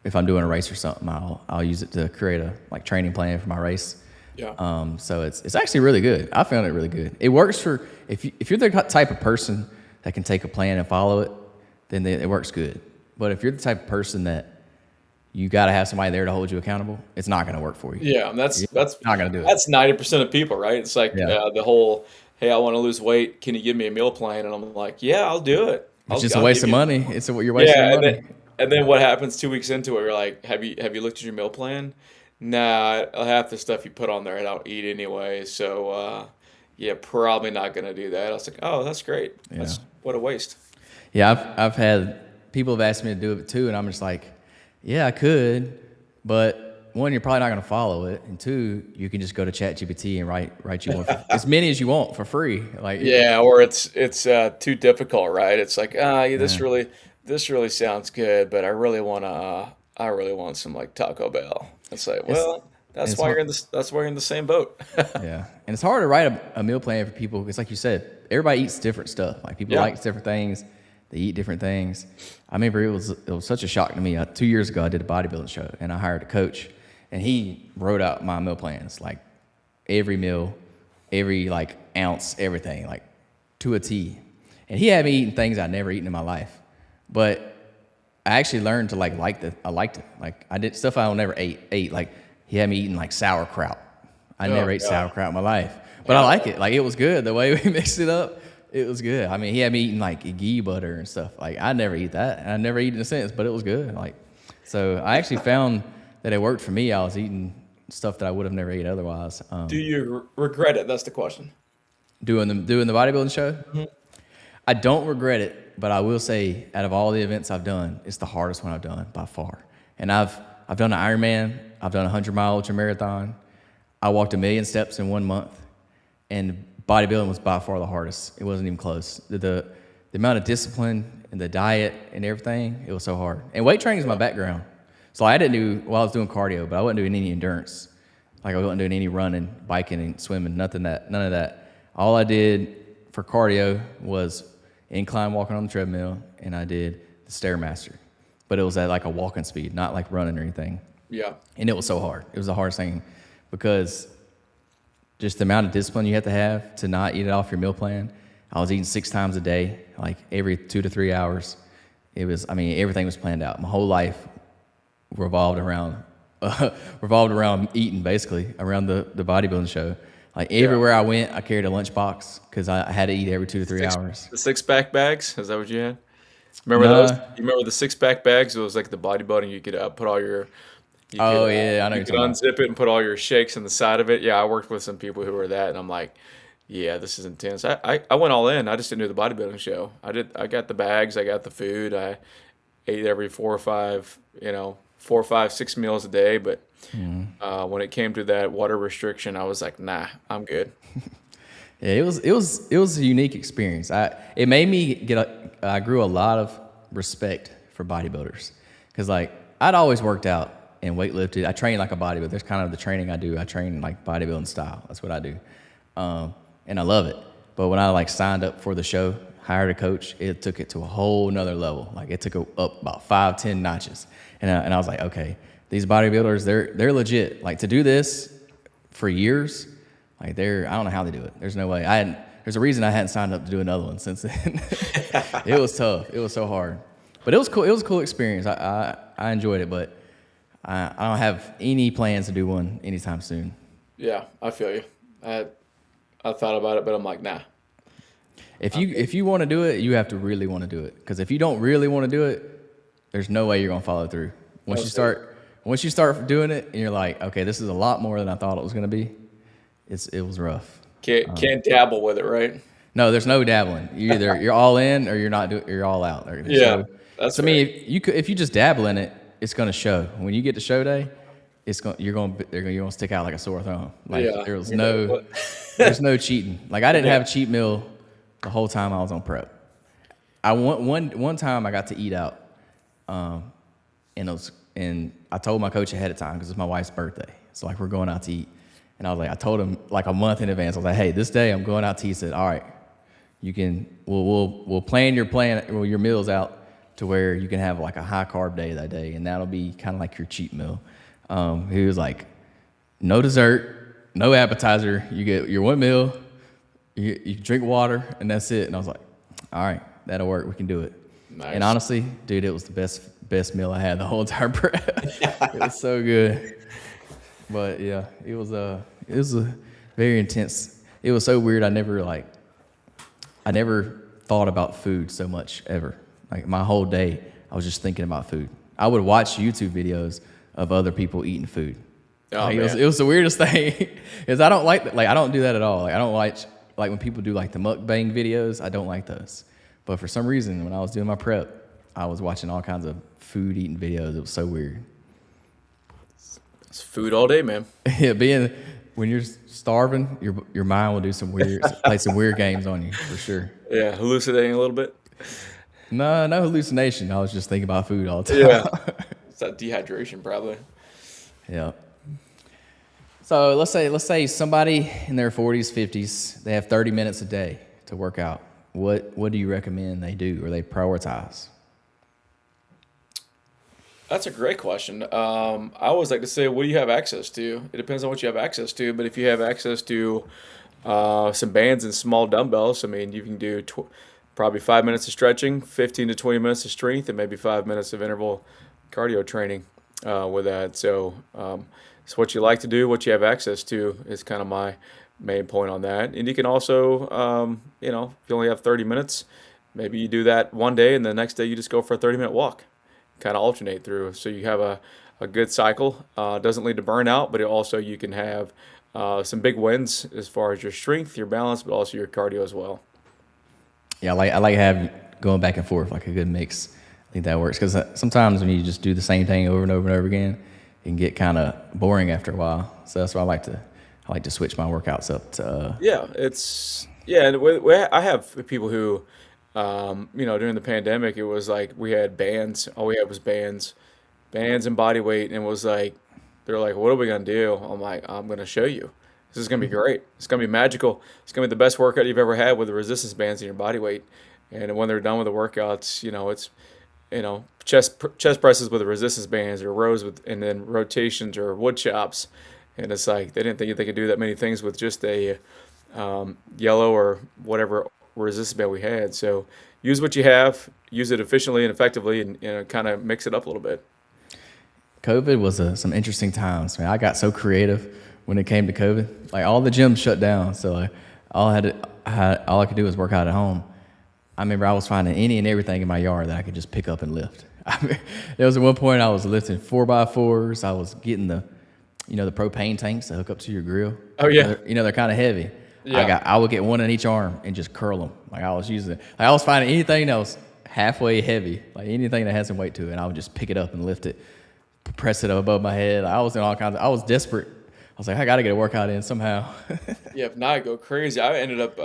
S1: if I'm doing a race or something, I'll use it to create a training plan for my race.
S2: Yeah.
S1: So it's actually really good. I found it really good. It works for if you're the type of person that can take a plan and follow it, then it works good. But if you're the type of person that you got to have somebody there to hold you accountable, it's not going to work for you.
S2: Yeah, and that's
S1: You're
S2: that's
S1: not going to do it.
S2: that's 90% of people, right? It's like
S1: Yeah.
S2: the whole, hey, I want to lose weight. Can you give me a meal plan? And I'm like, yeah, I'll do it.
S1: It's
S2: I'll,
S1: just a
S2: I'll
S1: waste
S2: give
S1: of
S2: you.
S1: money. You're wasting your
S2: Yeah, and then
S1: money.
S2: and then what happens 2 weeks into it? You're like, have you looked at your meal plan? Nah, half the stuff you put on there I don't eat anyway. So yeah, probably not gonna do that. I was like, oh, that's great.
S1: Yeah.
S2: That's what a waste.
S1: Yeah, I've had people have asked me to do it too, and I'm just like, yeah, I could, but one, you're probably not going to follow it, and two, you can just go to ChatGPT and write you one for, as many as you want for free. Like,
S2: Yeah, or it's too difficult, right? It's like, yeah,
S1: yeah,
S2: this really sounds good, but I really want some like Taco Bell. It's like,
S1: it's
S2: well,
S1: and
S2: that's
S1: it's
S2: why
S1: hard.
S2: you're in the same boat.
S1: Yeah, and it's hard to write a meal plan for people because, like you said, everybody eats different stuff. Like people
S2: Yeah.
S1: like different things, they eat different things. I remember it was such a shock to me. 2 years ago, I did a bodybuilding show, and I hired a coach, and he wrote out my meal plans, like every meal, every like ounce, everything, like to a T. And he had me eating things I'd never eaten in my life, but I actually learned to I liked it. Like I did stuff I never ate. Like he had me eating like sauerkraut. I
S2: Oh
S1: never ate
S2: God.
S1: sauerkraut in my life, but I
S2: Yeah.
S1: like it. Like it was good. The way we mixed it up, it was good. I mean, he had me eating like ghee butter and stuff. Like I never eat that, and I never eat it in a sense, but it was good. Like, so I actually found that it worked for me. I was eating stuff that I would have never ate otherwise.
S2: Do you regret it? That's the question.
S1: Doing the bodybuilding show,
S2: Mhm.
S1: I don't regret it, but I will say, out of all the events I've done, it's the hardest one I've done by far. And I've done an Ironman, I've done a 100-mile ultra marathon, I walked 1,000,000 steps in 1 month, and bodybuilding was by far the hardest. It wasn't even close. The amount of discipline and the diet and everything, it was so hard. And weight training is my background, so I didn't do I was doing cardio, but I wasn't doing any endurance. Like I wasn't doing any running, biking, and swimming, none of that. All I did for cardio was incline walking on the treadmill, and I did the Stairmaster. But it was at like a walking speed, not like running or anything.
S2: Yeah.
S1: And it was so hard. It was the hardest thing because just the amount of discipline you have to not eat it off your meal plan. I was eating 6 times a day, like every 2 to 3 hours. Everything was planned out. My whole life revolved around eating, basically, around the bodybuilding show. Like everywhere I went, I carried a lunchbox because I had to eat every 2 to 3 hours.
S2: The six pack bags, is that what you had? Remember those?
S1: Nah.
S2: You remember the six pack bags? It was like the bodybuilding. You could put all your,
S1: Oh yeah, I know
S2: you
S1: you're
S2: could
S1: talking about.
S2: unzip it and put all your shakes in the side of it. Yeah, I worked with some people who were that, and I'm like, yeah, this is intense. I went all in. I just didn't do the bodybuilding show. I got the bags. I got the food. I ate every 4 or 5, 6 meals a day. But when it came to that water restriction, I was like, nah, I'm good.
S1: Yeah, it was a unique experience. It made me I grew a lot of respect for bodybuilders because like I'd always worked out and weightlifted. I trained like a bodybuilder. That's kind of the training I do. I train like bodybuilding style. That's what I do, and I love it. But when I like signed up for the show, hired a coach, it took it to a whole nother level. Like it took it up about 5, 10 notches, and I was like, okay, these bodybuilders, they're legit. Like to do this for years. Like I don't know how they do it. There's no way. There's a reason I hadn't signed up to do another one since then. It was tough. It was so hard, but it was cool. It was a cool experience. I enjoyed it, but I don't have any plans to do one anytime soon.
S2: Yeah, I feel you. I thought about it, but I'm like, nah.
S1: If you want to do it, you have to really want to do it. Because if you don't really want to do it, there's no way you're gonna follow through. Once you start doing it, and you're like, okay, this is a lot more than I thought it was gonna be. It was rough.
S2: Can't dabble with it, right?
S1: No, there's no dabbling. You're all in or you're all out.
S2: Yeah,
S1: So,
S2: that's
S1: to me, if you just dabble in it, it's gonna show. When you get to show day, you're gonna stick out like a sore thumb. Like
S2: Yeah.
S1: there's no cheating. Like I didn't have a cheat meal the whole time I was on prep. One time I got to eat out, and I told my coach ahead of time because it's my wife's birthday. So like we're going out to eat. And I told him like a month in advance. I was like, hey, this day I'm going out to eat. He said, all right, we'll plan your meals out to where you can have like a high carb day that day, and that'll be kind of like your cheat meal. He was like, no dessert, no appetizer. You get your one meal, you drink water, and that's it. And I was like, all right, that'll work. We can do it.
S2: Nice.
S1: And honestly, dude, it was the best meal I had the whole entire prep. It was so good. But yeah, it was a very intense. It was so weird. I never thought about food so much ever. Like my whole day, I was just thinking about food. I would watch YouTube videos of other people eating food.
S2: Oh,
S1: Like,
S2: man.
S1: it was the weirdest thing. Is I don't like that. Like I don't do that at all. Like I don't like when people do like the mukbang videos. I don't like those. But for some reason, when I was doing my prep, I was watching all kinds of food eating videos. It was so weird.
S2: It's food all day, man.
S1: Yeah, being when you're starving, your mind will do some weird play some weird games on you for sure.
S2: Yeah, hallucinating a little bit.
S1: No, no hallucination. I was just thinking about food all the
S2: Yeah,
S1: time.
S2: it's that dehydration probably.
S1: Yeah. So let's say somebody in their 40s, 50s, they have 30 minutes a day to work out. What do you recommend they do or they prioritize?
S2: That's a great question. I always like to say, what do you have access to? It depends on what you have access to, but if you have access to some bands and small dumbbells, I mean, you can do probably 5 minutes of stretching, 15 to 20 minutes of strength, and maybe 5 minutes of interval cardio training with that. So it's what you like to do, what you have access to is kind of my main point on that. And you can also, if you only have 30 minutes, maybe you do that one day, and the next day you just go for a 30-minute walk, kind of alternate through. So you have a good cycle. Doesn't lead to burnout, but it also you can have some big wins as far as your strength, your balance, but also your cardio as well.
S1: Yeah, I like having going back and forth like a good mix. I think that works because sometimes when you just do the same thing over and over and over again, it can get kind of boring after a while. So that's why I like to switch my workouts up to.
S2: Yeah, and I have people who, during the pandemic, it was like we had bands. All we had was bands and body weight, and it was like they're like, "What are we gonna do?" I'm like, "I'm gonna show you. This is gonna be great. It's gonna be magical. It's gonna be the best workout you've ever had with the resistance bands and your body weight." And when they're done with the workouts, it's chest presses with the resistance bands or rows with and then rotations or wood chops, and it's like they didn't think they could do that many things with just a yellow or whatever resistance band we had. So use what you have, use it efficiently and effectively, and kind of mix it up a little bit.
S1: COVID was some interesting times. Man, I got so creative when it came to COVID. Like all the gyms shut down, so like all I could do was work out at home. I remember I was finding any and everything in my yard that I could just pick up and lift. I mean, there was at one point I was lifting 4x4s. I was getting the propane tanks to hook up to your grill.
S2: Oh yeah,
S1: They're kind of heavy.
S2: yeah.
S1: I would get one in each arm and just curl them. Like I was using it. Like I was finding anything that was halfway heavy, like anything that had some weight to it, and I would just pick it up and lift it, press it up above my head. I was in all kinds of. I was desperate. I was like, I got to get a workout in somehow.
S2: Yeah, if not, I go crazy. I ended up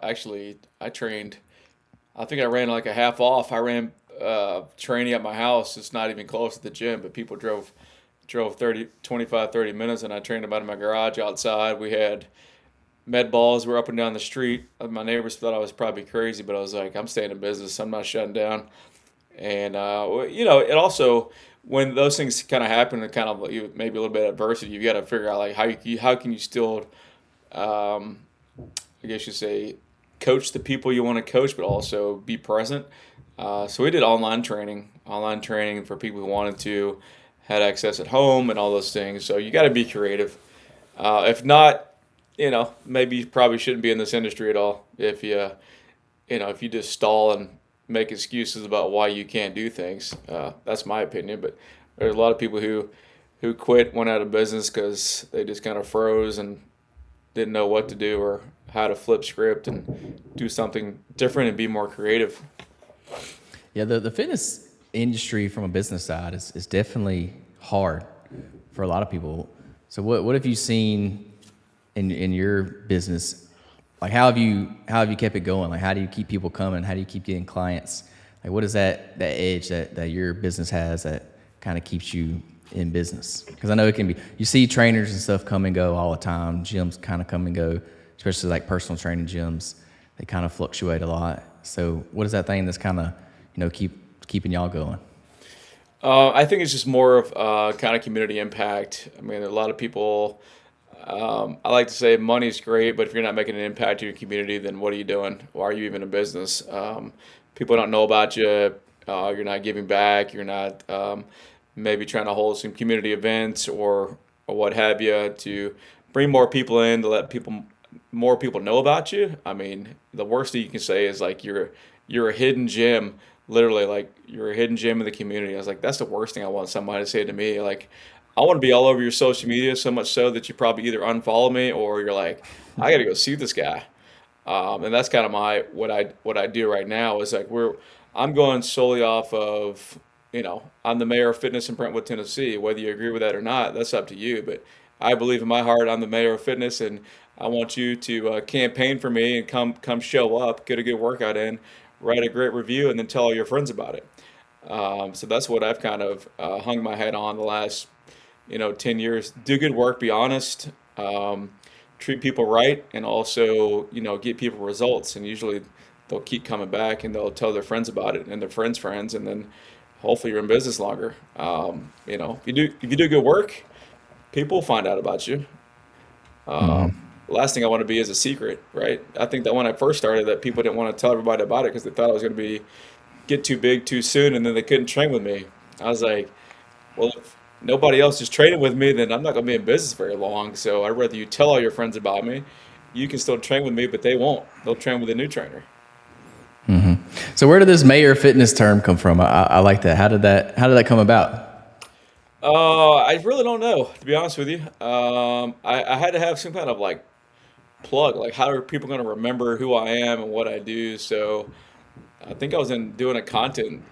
S2: actually, I trained. I think I ran like a half off. I ran training at my house. It's not even close to the gym, but people drove 30, 25, 30 minutes, and I trained them out of my garage outside. We had med balls. We're up and down the street. My neighbors thought I was probably crazy, but I was like, I'm staying in business. I'm not shutting down. And it also when those things kind of happen, and kind of maybe a little bit of adversity, you've got to figure out like how can you still, um, I guess you say, coach the people you want to coach, but also be present. So we did online training for people who wanted to, had access at home and all those things. So you got to be creative. If not, maybe you probably shouldn't be in this industry at all. If you just stall and make excuses about why you can't do things, that's my opinion. But there's a lot of people who quit, went out of business because they just kind of froze and didn't know what to do or how to flip script and do something different and be more creative.
S1: Yeah, the fitness industry from a business side is definitely hard for a lot of people. So what have you seen in your business? Like how have you kept it going? Like how do you keep people coming? How do you keep getting clients? Like what is that edge that your business has that kind of keeps you in business? Because I know it can be, you see trainers and stuff come and go all the time. Gyms kind of come and go, especially like personal training gyms. They kind of fluctuate a lot. So what is that thing that's kind of, keeping y'all going?
S2: I think it's just more of kind of community impact. I mean, a lot of people. I like to say money's great, but if you're not making an impact to your community, then what are you doing? Why are you even in business? People don't know about you. You're not giving back. You're not maybe trying to hold some community events or what have you to bring more people in to let more people know about you. I mean, the worst thing you can say is like you're a hidden gem. Literally, like you're a hidden gem in the community. I was like, that's the worst thing I want somebody to say to me. Like, I want to be all over your social media so much so that you probably either unfollow me or you're like, I got to go see this guy. And that's kind of what I do right now is like I'm going solely off of I'm the mayor of fitness in Brentwood, Tennessee. Whether you agree with that or not, that's up to you. But I believe in my heart I'm the mayor of fitness, and I want you to campaign for me and come show up, get a good workout in, write a great review, and then tell all your friends about it. So that's what I've kind of hung my head on the last 10 years. Do good work, be honest, treat people right, and also get people results. And usually they'll keep coming back and they'll tell their friends about it and their friends' friends, and then hopefully you're in business longer. If you do good work, people will find out about you.
S1: Hmm.
S2: The last thing I want to be is a secret, right? I think that when I first started, that people didn't want to tell everybody about it because they thought I was going to be get too big too soon, and then they couldn't train with me. I was like, well, if nobody else is training with me, then I'm not going to be in business very long. So I'd rather you tell all your friends about me. You can still train with me, but they won't. They'll train with a new trainer.
S1: So where did this mayor fitness term come from? I like that. How did that come about?
S2: I really don't know, to be honest with you. I had to have some kind of like plug, like how are people going to remember who I am and what I do? So I think I was in doing a content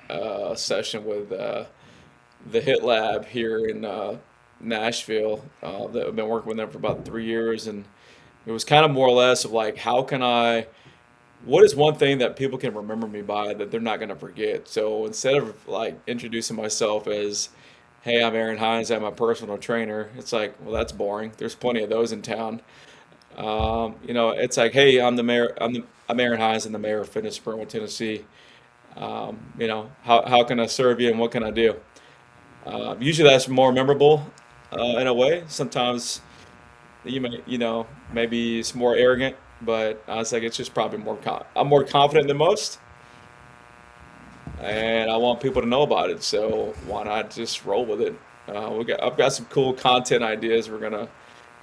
S2: session with the Hit Lab here in Nashville. That I've been working with them for about 3 years, and it was kind of more or less of like, what is one thing that people can remember me by that they're not going to forget? So instead of like introducing myself as, "Hey, I'm Aaron Hines, I'm a personal trainer," it's like, well, that's boring. There's plenty of those in town. It's like, "Hey, I'm Aaron Hines, and the mayor of Fitness Spring, Tennessee. How can I serve you and what can I do?" Usually that's more memorable in a way. Sometimes maybe it's more arrogant, but I was like, it's just probably I'm more confident than most, and I want people to know about it. So why not just roll with it? I've got some cool content ideas we're gonna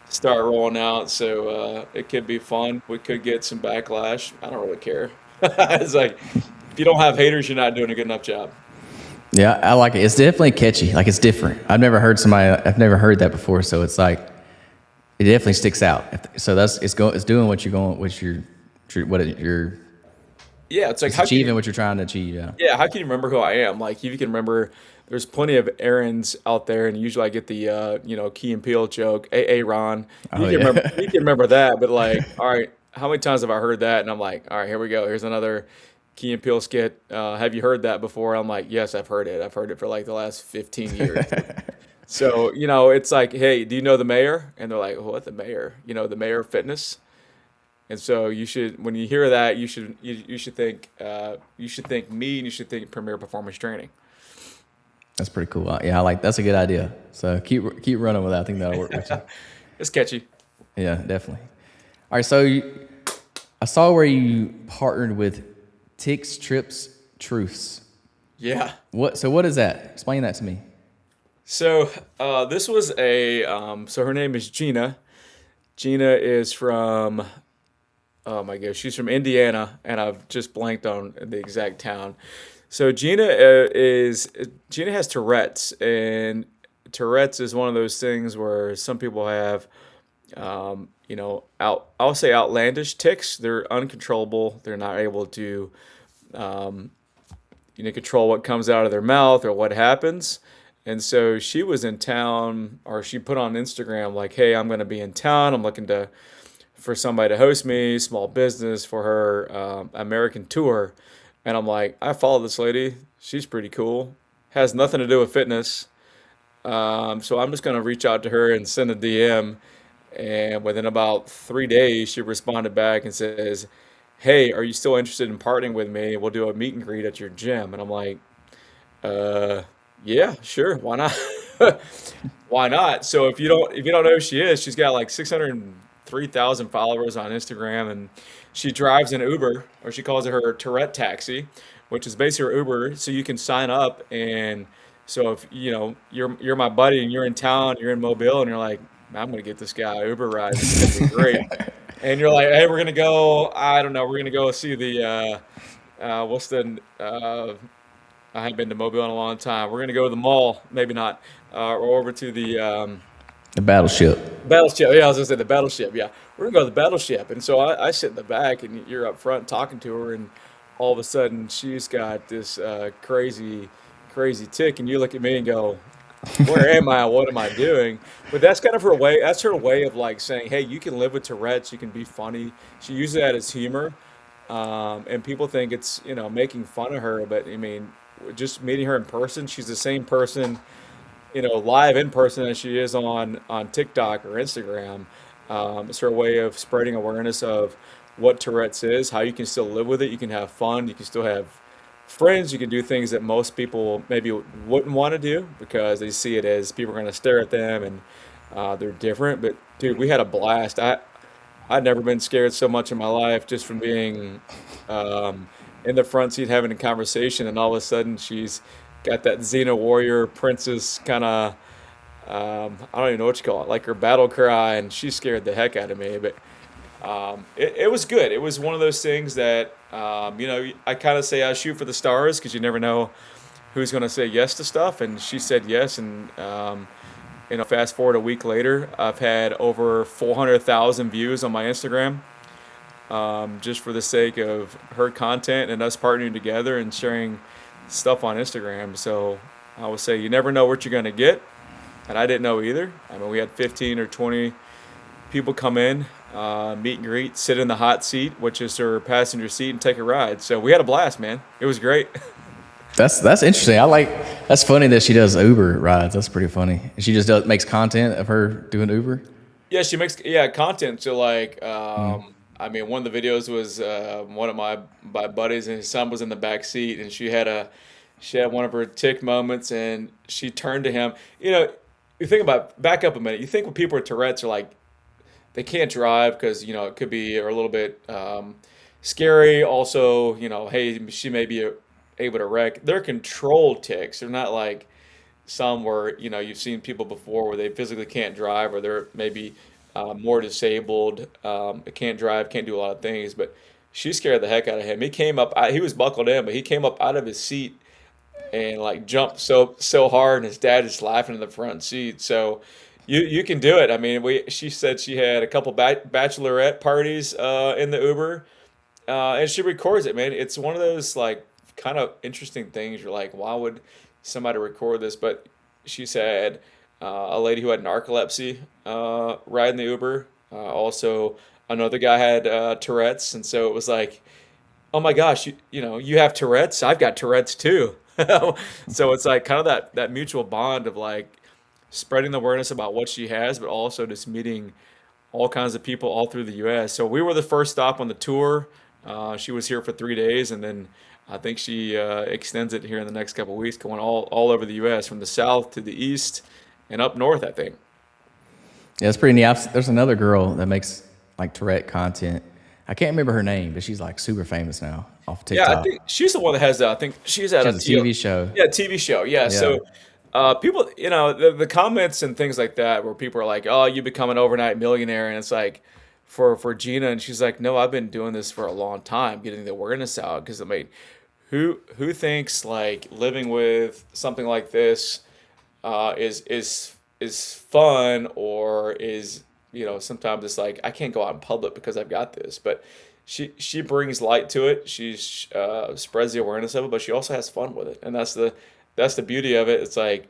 S2: start rolling out, so it could be fun. We could get some backlash. I don't really care. It's like if you don't have haters, you're not doing a good enough job.
S1: Yeah, I like it. It's definitely catchy. Like it's different. I've never heard that before. So it's like it definitely sticks out. So it's doing what you're going,
S2: Yeah, it's like
S1: it's
S2: how can you
S1: achieving what you're trying to achieve. Yeah.
S2: Yeah, how can you remember who I am? Like, if you can remember, there's plenty of Aaron's out there, and usually I get the Key and Peele joke, "Hey, Ron."
S1: Oh yeah.
S2: You can remember that, but like, all right, how many times have I heard that? And I'm like, all right, here we go. Here's another Key and Peele skit. Have you heard that before? I'm like, yes, I've heard it. I've heard it for like the last 15 years. So it's like, hey, do you know the mayor? And they're like, what, the mayor? The mayor of fitness. And so you should, when you hear that, you should think me, and you should think Premier Performance Training.
S1: That's pretty cool. Yeah, that's a good idea. So keep running with that. I think that'll work with you.
S2: It's catchy.
S1: Yeah, definitely. All right, so I saw where you partnered with Ticks, Trips, Truths.
S2: Yeah.
S1: What is that? Explain that to me.
S2: So this was so her name is Gina. Gina is from, oh my gosh, she's from Indiana, and I've just blanked on the exact town. So Gina has Tourette's, and Tourette's is one of those things where some people have, I'll say outlandish tics. They're uncontrollable. They're not able to, control what comes out of their mouth or what happens. And so she was in town, or she put on Instagram like, "Hey, I'm going to be in town. I'm looking for somebody to host me, small business for her American tour." And I'm like, I follow this lady. She's pretty cool. Has nothing to do with fitness. So I'm just going to reach out to her and send a DM. And within about 3 days, she responded back and says, "Hey, are you still interested in partnering with me? We'll do a meet and greet at your gym." And I'm like, uh, yeah, sure. Why not? Why not? So if you don't know who she is, she's got like 603,000 followers on Instagram, and she drives an Uber, or she calls it her Tourette taxi, which is basically her Uber. So you can sign up, and so if you're my buddy and you're in town, you're in Mobile, and you're like, "I'm gonna get this guy a Uber ride. This is gonna be great." And you're like, "Hey, we're gonna go. I don't know. We're gonna go see the what's the I haven't been to Mobile in a long time. We're gonna go to the mall, maybe not, or over to the
S1: The battleship.
S2: battleship. Yeah, I was gonna say the battleship. Yeah, we're gonna go to the battleship. And so I sit in the back, and you're up front talking to her, and all of a sudden she's got this crazy crazy tick, and you look at me and go, where am I? What am I doing? But that's kind of her way. That's her way of like saying, hey, you can live with Tourette's. You can be funny. She uses that as humor. And people think it's, making fun of her. But I mean, just meeting her in person, she's the same person, live in person as she is on TikTok or Instagram. It's her way of spreading awareness of what Tourette's is, how you can still live with it. You can have fun. You can still have friends. You can do things that most people maybe wouldn't want to do because they see it as people are going to stare at them and they're different. But dude, we had a blast. I'd never been scared so much in my life just from being in the front seat having a conversation, and all of a sudden she's got that Xena warrior princess kind of I don't even know what you call it, like her battle cry, and she scared the heck out of me. But it was good. It was one of those things that I kind of say I shoot for the stars because you never know who's going to say yes to stuff, and she said yes, and fast forward a week later, I've had over 400,000 views on my Instagram, just for the sake of her content and us partnering together and sharing stuff on Instagram. So I would say you never know what you're going to get, and I didn't know either. I mean, we had 15 or 20 people come in, meet and greet, sit in the hot seat, which is her passenger seat, and take a ride. So we had a blast, man. It was great.
S1: That's interesting. That's funny that she does Uber rides. That's pretty funny. And she just makes content of her doing Uber.
S2: Yeah, she makes content. So like, I mean, one of the videos was one of my buddies, and his son was in the back seat, and she had one of her tick moments, and she turned to him. You think about back up a minute. You think when people with Tourette's are like they can't drive because it could be a little bit scary. Also, hey, she may be able to wreck. They're controlled ticks. They're not like some where you've seen people before where they physically can't drive or they're maybe more disabled, can't drive, can't do a lot of things. But she scared the heck out of him. He came up. He was buckled in, but he came up out of his seat and like jumped so hard, and his dad is laughing in the front seat. So you can do it. I mean, she said she had a couple bachelorette parties in the Uber, and she records it, man. It's one of those like kind of interesting things. You're like, why would somebody record this? But she said a lady who had narcolepsy riding the Uber. Also, another guy had Tourette's, and so it was like, oh my gosh, you have Tourette's. I've got Tourette's too. So it's like kind of that mutual bond of like spreading the awareness about what she has, but also just meeting all kinds of people all through the U.S. So we were the first stop on the tour. She was here for 3 days, and then I think she extends it here in the next couple of weeks, going all over the U.S. from the south to the east and up north, I think.
S1: Yeah, it's pretty neat. There's another girl that makes like Tourette content. I can't remember her name, but she's like super famous now off
S2: Yeah, I
S1: TikTok.
S2: think she's the one that has that. I think she's
S1: She
S2: at
S1: has a TV show.
S2: yeah, TV show. Yeah,
S1: Yeah.
S2: so people, the comments and things like that, where people are like, "Oh, you become an overnight millionaire," and it's like, for Gina, and she's like, "No, I've been doing this for a long time, getting the awareness out." Because I mean, who thinks like living with something like this is fun, or is sometimes it's like I can't go out in public because I've got this, but she brings light to it. She spreads the awareness of it, but she also has fun with it, and that's the beauty of it. It's like,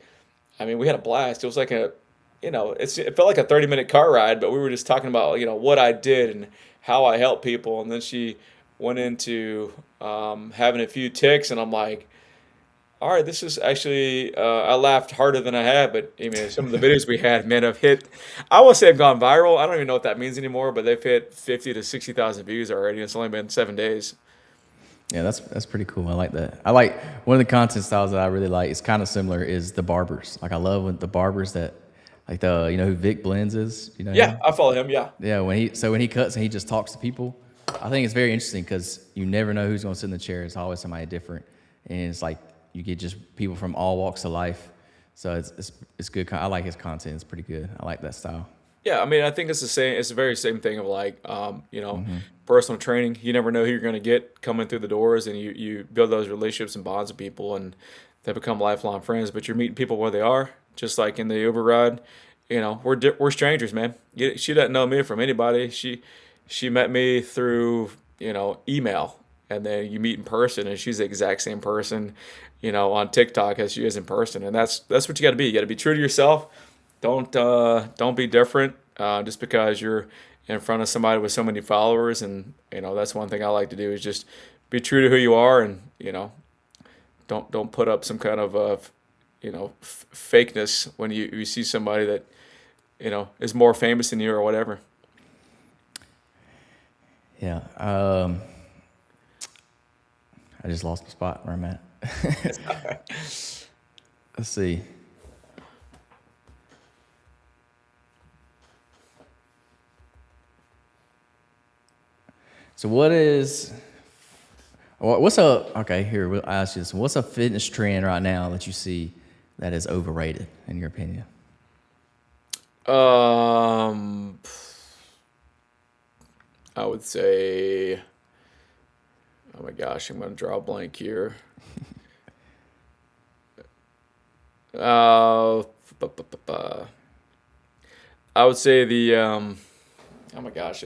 S2: I mean, we had a blast. It was like it felt like a 30-minute car ride, but we were just talking about what I did and how I help people, and then she went into having a few ticks, and I'm like, all right, this is actually, I laughed harder than I had, but I mean, some of the videos we had, man, have hit, I will say have gone viral. I don't even know what that means anymore, but they've hit 50 to 60,000 views already. And it's only been 7 days.
S1: Yeah, that's pretty cool. I like that. I like one of the content styles that I really like. It's kind of similar. Is the barbers. Like I love when the barbers that like who Vic Blends is. You know
S2: Yeah,
S1: him?
S2: I follow him. Yeah.
S1: Yeah. When he cuts and he just talks to people, I think it's very interesting because you never know who's going to sit in the chair. It's always somebody different, and it's like you get just people from all walks of life. So it's good. I like his content. It's pretty good. I like that style.
S2: Yeah, I mean, I think it's the same. It's the very same thing of like, personal training. You never know who you're going to get coming through the doors, and you build those relationships and bonds with people, and they become lifelong friends. But you're meeting people where they are, just like in the Uber ride. We're strangers, man. She doesn't know me from anybody. She met me through email, and then you meet in person, and she's the exact same person, on TikTok as she is in person, and that's what you got to be. You got to be true to yourself. Don't be different just because you're in front of somebody with so many followers, and that's one thing I like to do is just be true to who you are, and don't put up some kind of fakeness when you see somebody that is more famous than you or whatever.
S1: Yeah. I just lost my spot where I'm at. Let's see. So okay, here, I'll ask you this. What's a fitness trend right now that you see that is overrated, in your opinion?
S2: I would say, oh my gosh, I'm going to draw a blank here. Uh, I would say oh my gosh,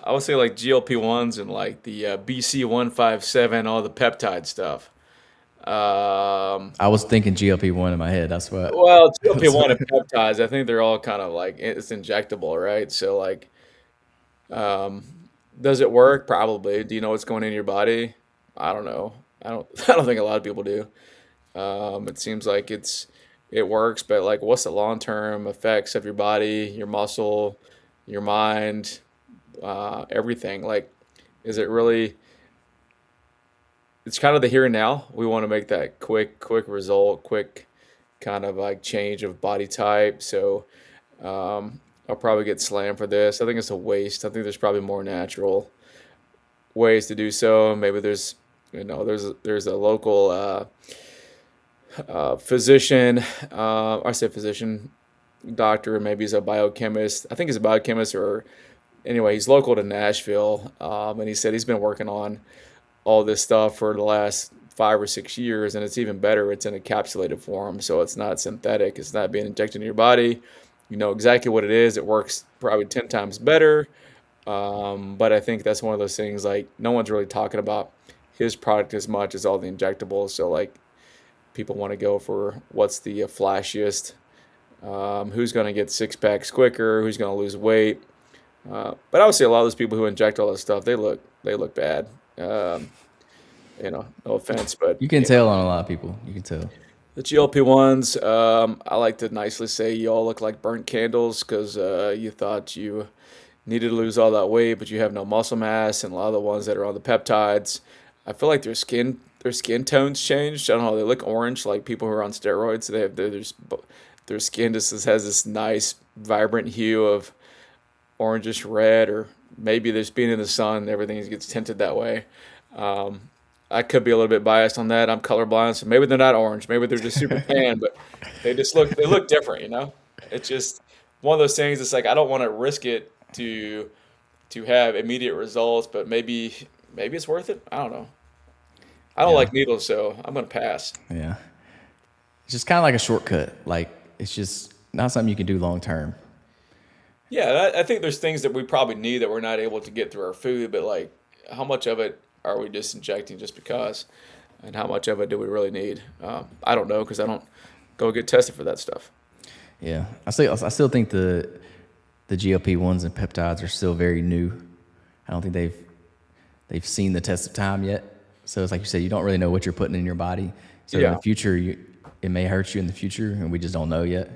S2: I would say like GLP-1s and like the BC157, all the peptide stuff.
S1: I was thinking GLP-1 in my head. That's what.
S2: Well,
S1: That's
S2: GLP-1
S1: what
S2: and peptides, I think they're all kind of like it's injectable, right? So like, um, does it work? Probably. Do you know what's going in your body? I don't know. I don't. I don't think a lot of people do. It seems like it works, but like, what's the long-term effects of your body, your muscle, your mind, everything? Like, is it really? It's kind of the here and now. We want to make that quick result, quick kind of like change of body type. So I'll probably get slammed for this. I think it's a waste. I think there's probably more natural ways to do so. Maybe there's a local physician. I say physician, doctor. Maybe he's a biochemist. I think he's a biochemist, or anyway, he's local to Nashville. And he said he's been working on all this stuff for the last 5 or 6 years, and it's even better. It's in a encapsulated form, so it's not synthetic. It's not being injected into your body. You know exactly what it is. It works probably 10 times better. But I think that's one of those things, like, no one's really talking about his product as much as all the injectables. So like, people want to go for what's the flashiest, who's going to get six packs quicker, who's going to lose weight. But I would say a lot of those people who inject all this stuff, they look bad. Um, no offense, but
S1: You can tell on a lot of people. You can tell.
S2: the GLP-1s, I like to nicely say you all look like burnt candles because you thought you needed to lose all that weight, but you have no muscle mass. And a lot of the ones that are on the peptides, I feel like their skin tones changed. I don't know, they look orange like people who are on steroids. Their skin just has this nice vibrant hue of orangish red, or maybe just being in the sun, everything gets tinted that way. Um, I could be a little bit biased on that. I'm colorblind, so maybe they're not orange. Maybe they're just super tan, but they look different. It's just one of those things. It's like I don't want to risk it to have immediate results, but maybe it's worth it. I don't know. I don't
S1: Yeah.
S2: like needles, so I'm gonna pass.
S1: Yeah. It's just kind of like a shortcut. Like, it's just not something you can do long term.
S2: Yeah, I think there's things that we probably need that we're not able to get through our food, but like, how much of it are we just injecting just because, and how much of it do we really need? I don't know because I don't go get tested for that stuff.
S1: Yeah. I still think the GLP-1s and peptides are still very new. I don't think they've seen the test of time yet. So it's like you said, you don't really know what you're putting in your body. So in
S2: Yeah,
S1: the future, it may hurt you in the future, and we just don't know yet.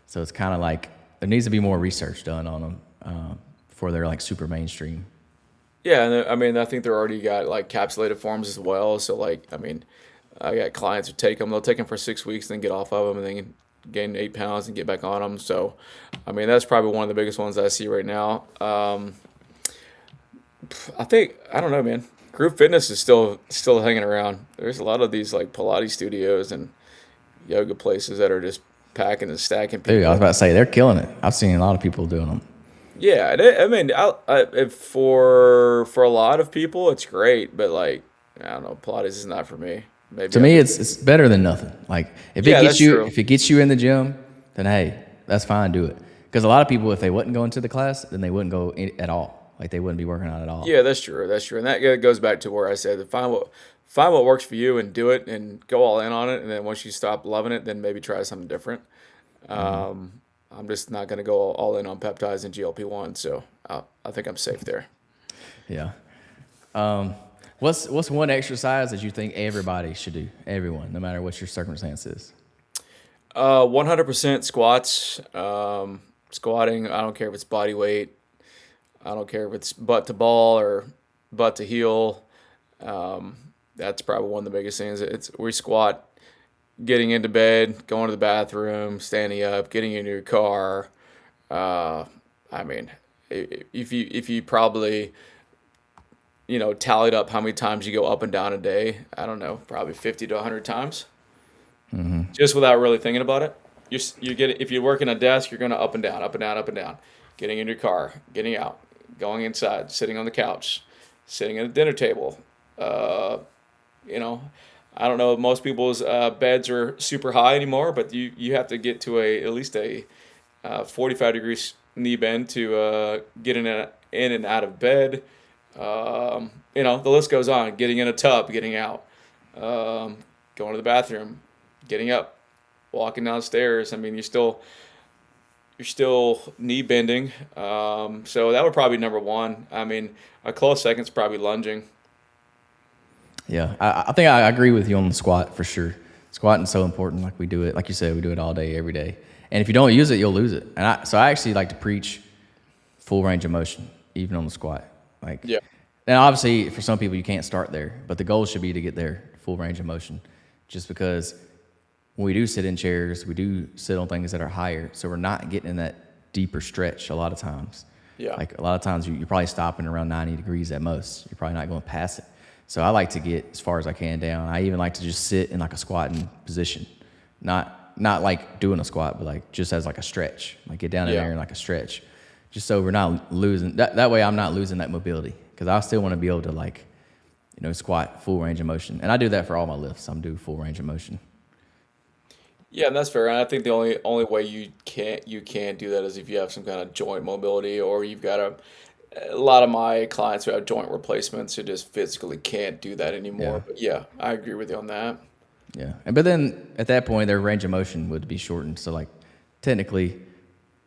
S1: So it's kind of like there needs to be more research done on them before they're like super mainstream.
S2: yeah, and I mean, I think they're already got like capsulated forms as well. So like, I mean, I got clients who take them. They'll take them for 6 weeks, then get off of them, and then gain 8 pounds and get back on them. So, I mean, that's probably one of the biggest ones I see right now. I don't know, man. Group fitness is still hanging around. There's a lot of these like Pilates studios and yoga places that are just packing and stacking
S1: Dude, I was
S2: people.
S1: about to say they're killing it. I've seen a lot of people doing them.
S2: Yeah, I mean, for a lot of people, it's great, but like, I don't know, Pilates is not for me. Maybe
S1: To
S2: I'm
S1: me,
S2: just
S1: it's better than nothing. Like,
S2: yeah, that's true.
S1: if it gets you in the gym, then hey, that's fine, do it. Because a lot of people, if they wasn't going to the class, then they wouldn't go at all. Like they wouldn't be working out at all.
S2: Yeah, that's true. That's true. And that goes back to where I said to find what works for you and do it and go all in on it. And then once you stop loving it, then maybe try something different.
S1: Hmm.
S2: I'm just not going to go all in on peptides and GLP-1, so I think I'm safe there.
S1: Yeah. Um, what's one exercise that you think everybody should do? Everyone, no matter what your circumstance is.
S2: 100% squats. Squatting. I don't care if it's body weight. I don't care if it's butt to ball or butt to heel. Um, that's probably one of the biggest things. It's we squat, getting into bed, going to the bathroom, standing up, getting into your car. Uh, I mean, if you probably tallied up how many times you go up and down a day, I don't know, probably 50 to 100 times, just without really thinking about it. You get if you work in a desk, you're going to up and down, up and down, up and down, getting in your car, getting out, going inside, sitting on the couch, sitting at a dinner table. Uh, you know, I don't know if most people's beds are super high anymore, but you have to get to at least a 45 degrees knee bend to get in and out of bed. The list goes on. Getting in a tub, getting out, going to the bathroom, getting up, walking downstairs. I mean, you're still knee bending. So that would probably be number one. I mean, a close second's probably lunging.
S1: Yeah, I think I agree with you on the squat for sure. Squatting's so important. Like we do it, like you said, we do it all day, every day. And if you don't use it, you'll lose it. So I actually like to preach full range of motion, even on the squat. Like,
S2: Yeah.
S1: now obviously for some people you can't start there, but the goal should be to get there, full range of motion. Just because when we do sit in chairs, we do sit on things that are higher, so we're not getting in that deeper stretch a lot of times.
S2: Yeah.
S1: Like a lot of times you're probably stopping around 90 degrees at most. You're probably not going past it. So I like to get as far as I can down. I even like to just sit in like a squatting position, not like doing a squat, but like just as like a stretch. Like get down in
S2: Yeah.
S1: there and like a stretch, just so we're not losing that way. I'm not losing that mobility because I still want to be able to like, squat full range of motion, and I do that for all my lifts. I'm doing full range of motion.
S2: Yeah, and that's fair. And I think the only way you can't do that is if you have some kind of joint mobility, or you've got a lot of my clients who have joint replacements who just physically can't do that
S1: Yeah,
S2: anymore. But yeah, I agree with you on that.
S1: yeah. But then at that point, their range of motion would be shortened. So like technically,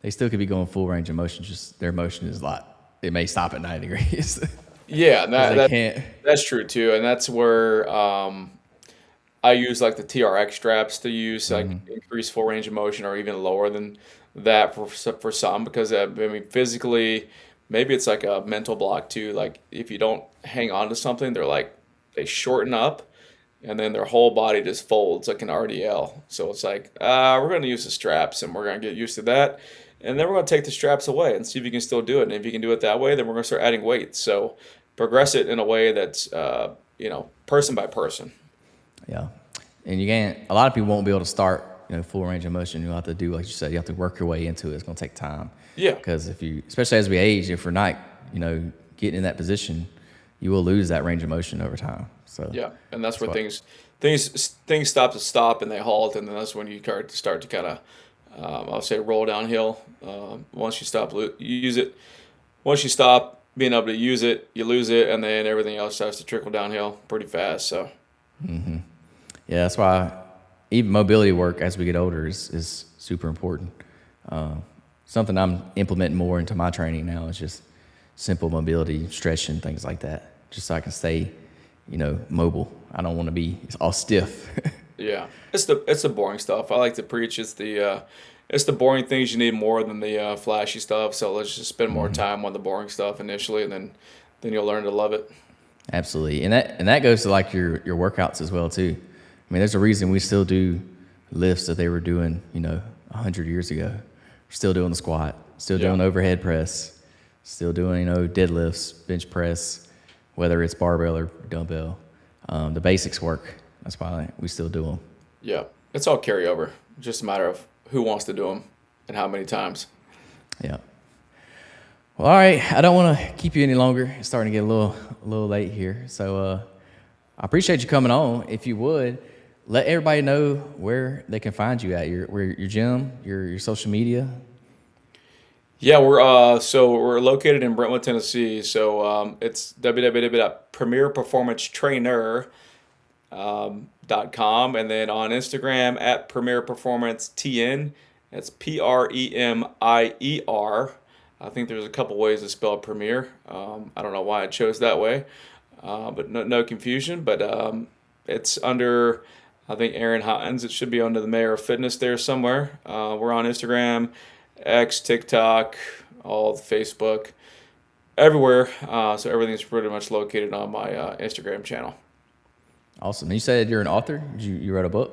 S1: they still could be going full range of motion. Just their motion is a lot. It may stop at 90 degrees
S2: Yeah, and
S1: because
S2: that,
S1: they
S2: that
S1: can't.
S2: that's true too. And that's where I use like the TRX straps to use like increase full range of motion or even lower than that for some because I mean physically maybe it's like a mental block too. Like if you don't hang on to something, they shorten up and then their whole body just folds like an RDL. So it's like we're going to use the straps and we're going to get used to that. And then we're going to take the straps away and see if you can still do it. And if you can do it that way, then we're going to start adding weight. So progress it in a way that's person by person.
S1: Yeah, and you can't. A lot of people won't be able to start, full range of motion. You'll have to do, like you said, you have to work your way into it. It's going to take time
S2: Yeah.
S1: because especially as we age, if we're not, getting in that position, you will lose that range of motion over time. So
S2: Yeah, and that's
S1: that's
S2: where
S1: what.
S2: things stop and they halt, and then that's when you start to kind of, I'll say, roll downhill. Once you stop, you use it. Once you stop being able to use it, you lose it, and then everything else starts to trickle downhill pretty fast. So
S1: Yeah, that's why even mobility work as we get older is super important. Something I'm implementing more into my training now is just simple mobility, stretching, things like that, just so I can stay, mobile. I don't want to be all stiff.
S2: yeah, it's the boring stuff. I like to preach. It's the boring things you need more than the flashy stuff. So let's just spend more time on the boring stuff initially, and then you'll learn to love it.
S1: Absolutely, and that goes to like your workouts as well too. I mean, there's a reason we still do lifts that they were doing, 100 years ago. We're still doing the squat, still
S2: Yeah.
S1: doing overhead press, still doing deadlifts, bench press, whether it's barbell or dumbbell. The basics work. That's why we still do them.
S2: Yeah, it's all carryover. Just a matter of who wants to do them and how many times.
S1: Yeah. Well, all right. I don't want to keep you any longer. It's starting to get a little late here. So I appreciate you coming on. If you would, let everybody know where they can find you at your gym, your social media.
S2: Yeah, we're located in Brentwood, Tennessee. So it's www.premierperformancetrainer.com, and then on Instagram at Premier Performance TN. That's Premier. I think there's a couple ways to spell Premier. I don't know why I chose that way, but no confusion. But it's under, I think, Aaron Hines. It should be under the Mayor of Fitness there somewhere. We're on Instagram, X, TikTok, all Facebook, everywhere. So everything's pretty much located on my Instagram channel.
S1: Awesome. And you said you're an author. You wrote a book?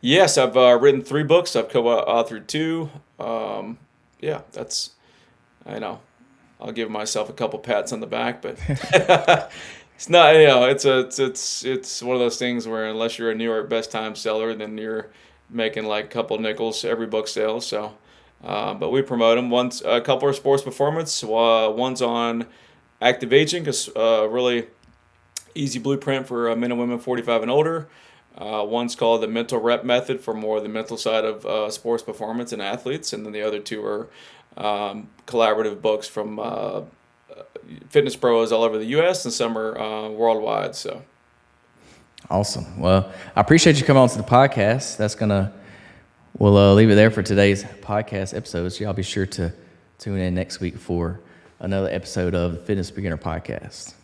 S2: Yes, I've written 3 books. I've co-authored 2. Yeah, that's, I know. I'll give myself a couple pats on the back, but it's not. It's one of those things where unless you're a New York best time seller, then you're making like a couple nickels every book sale. So, but we promote them. A couple are sports performance. One's on active aging, because really easy blueprint for men and women 45 and older. One's called the mental rep method for more the mental side of sports performance and athletes, and then the other 2 are collaborative books from fitness pros all over the U.S. and some are worldwide. So
S1: Awesome. Well, I appreciate you coming on to the podcast. We'll leave it there for today's podcast episode. So y'all be sure to tune in next week for another episode of the Fitness Beginner Podcast.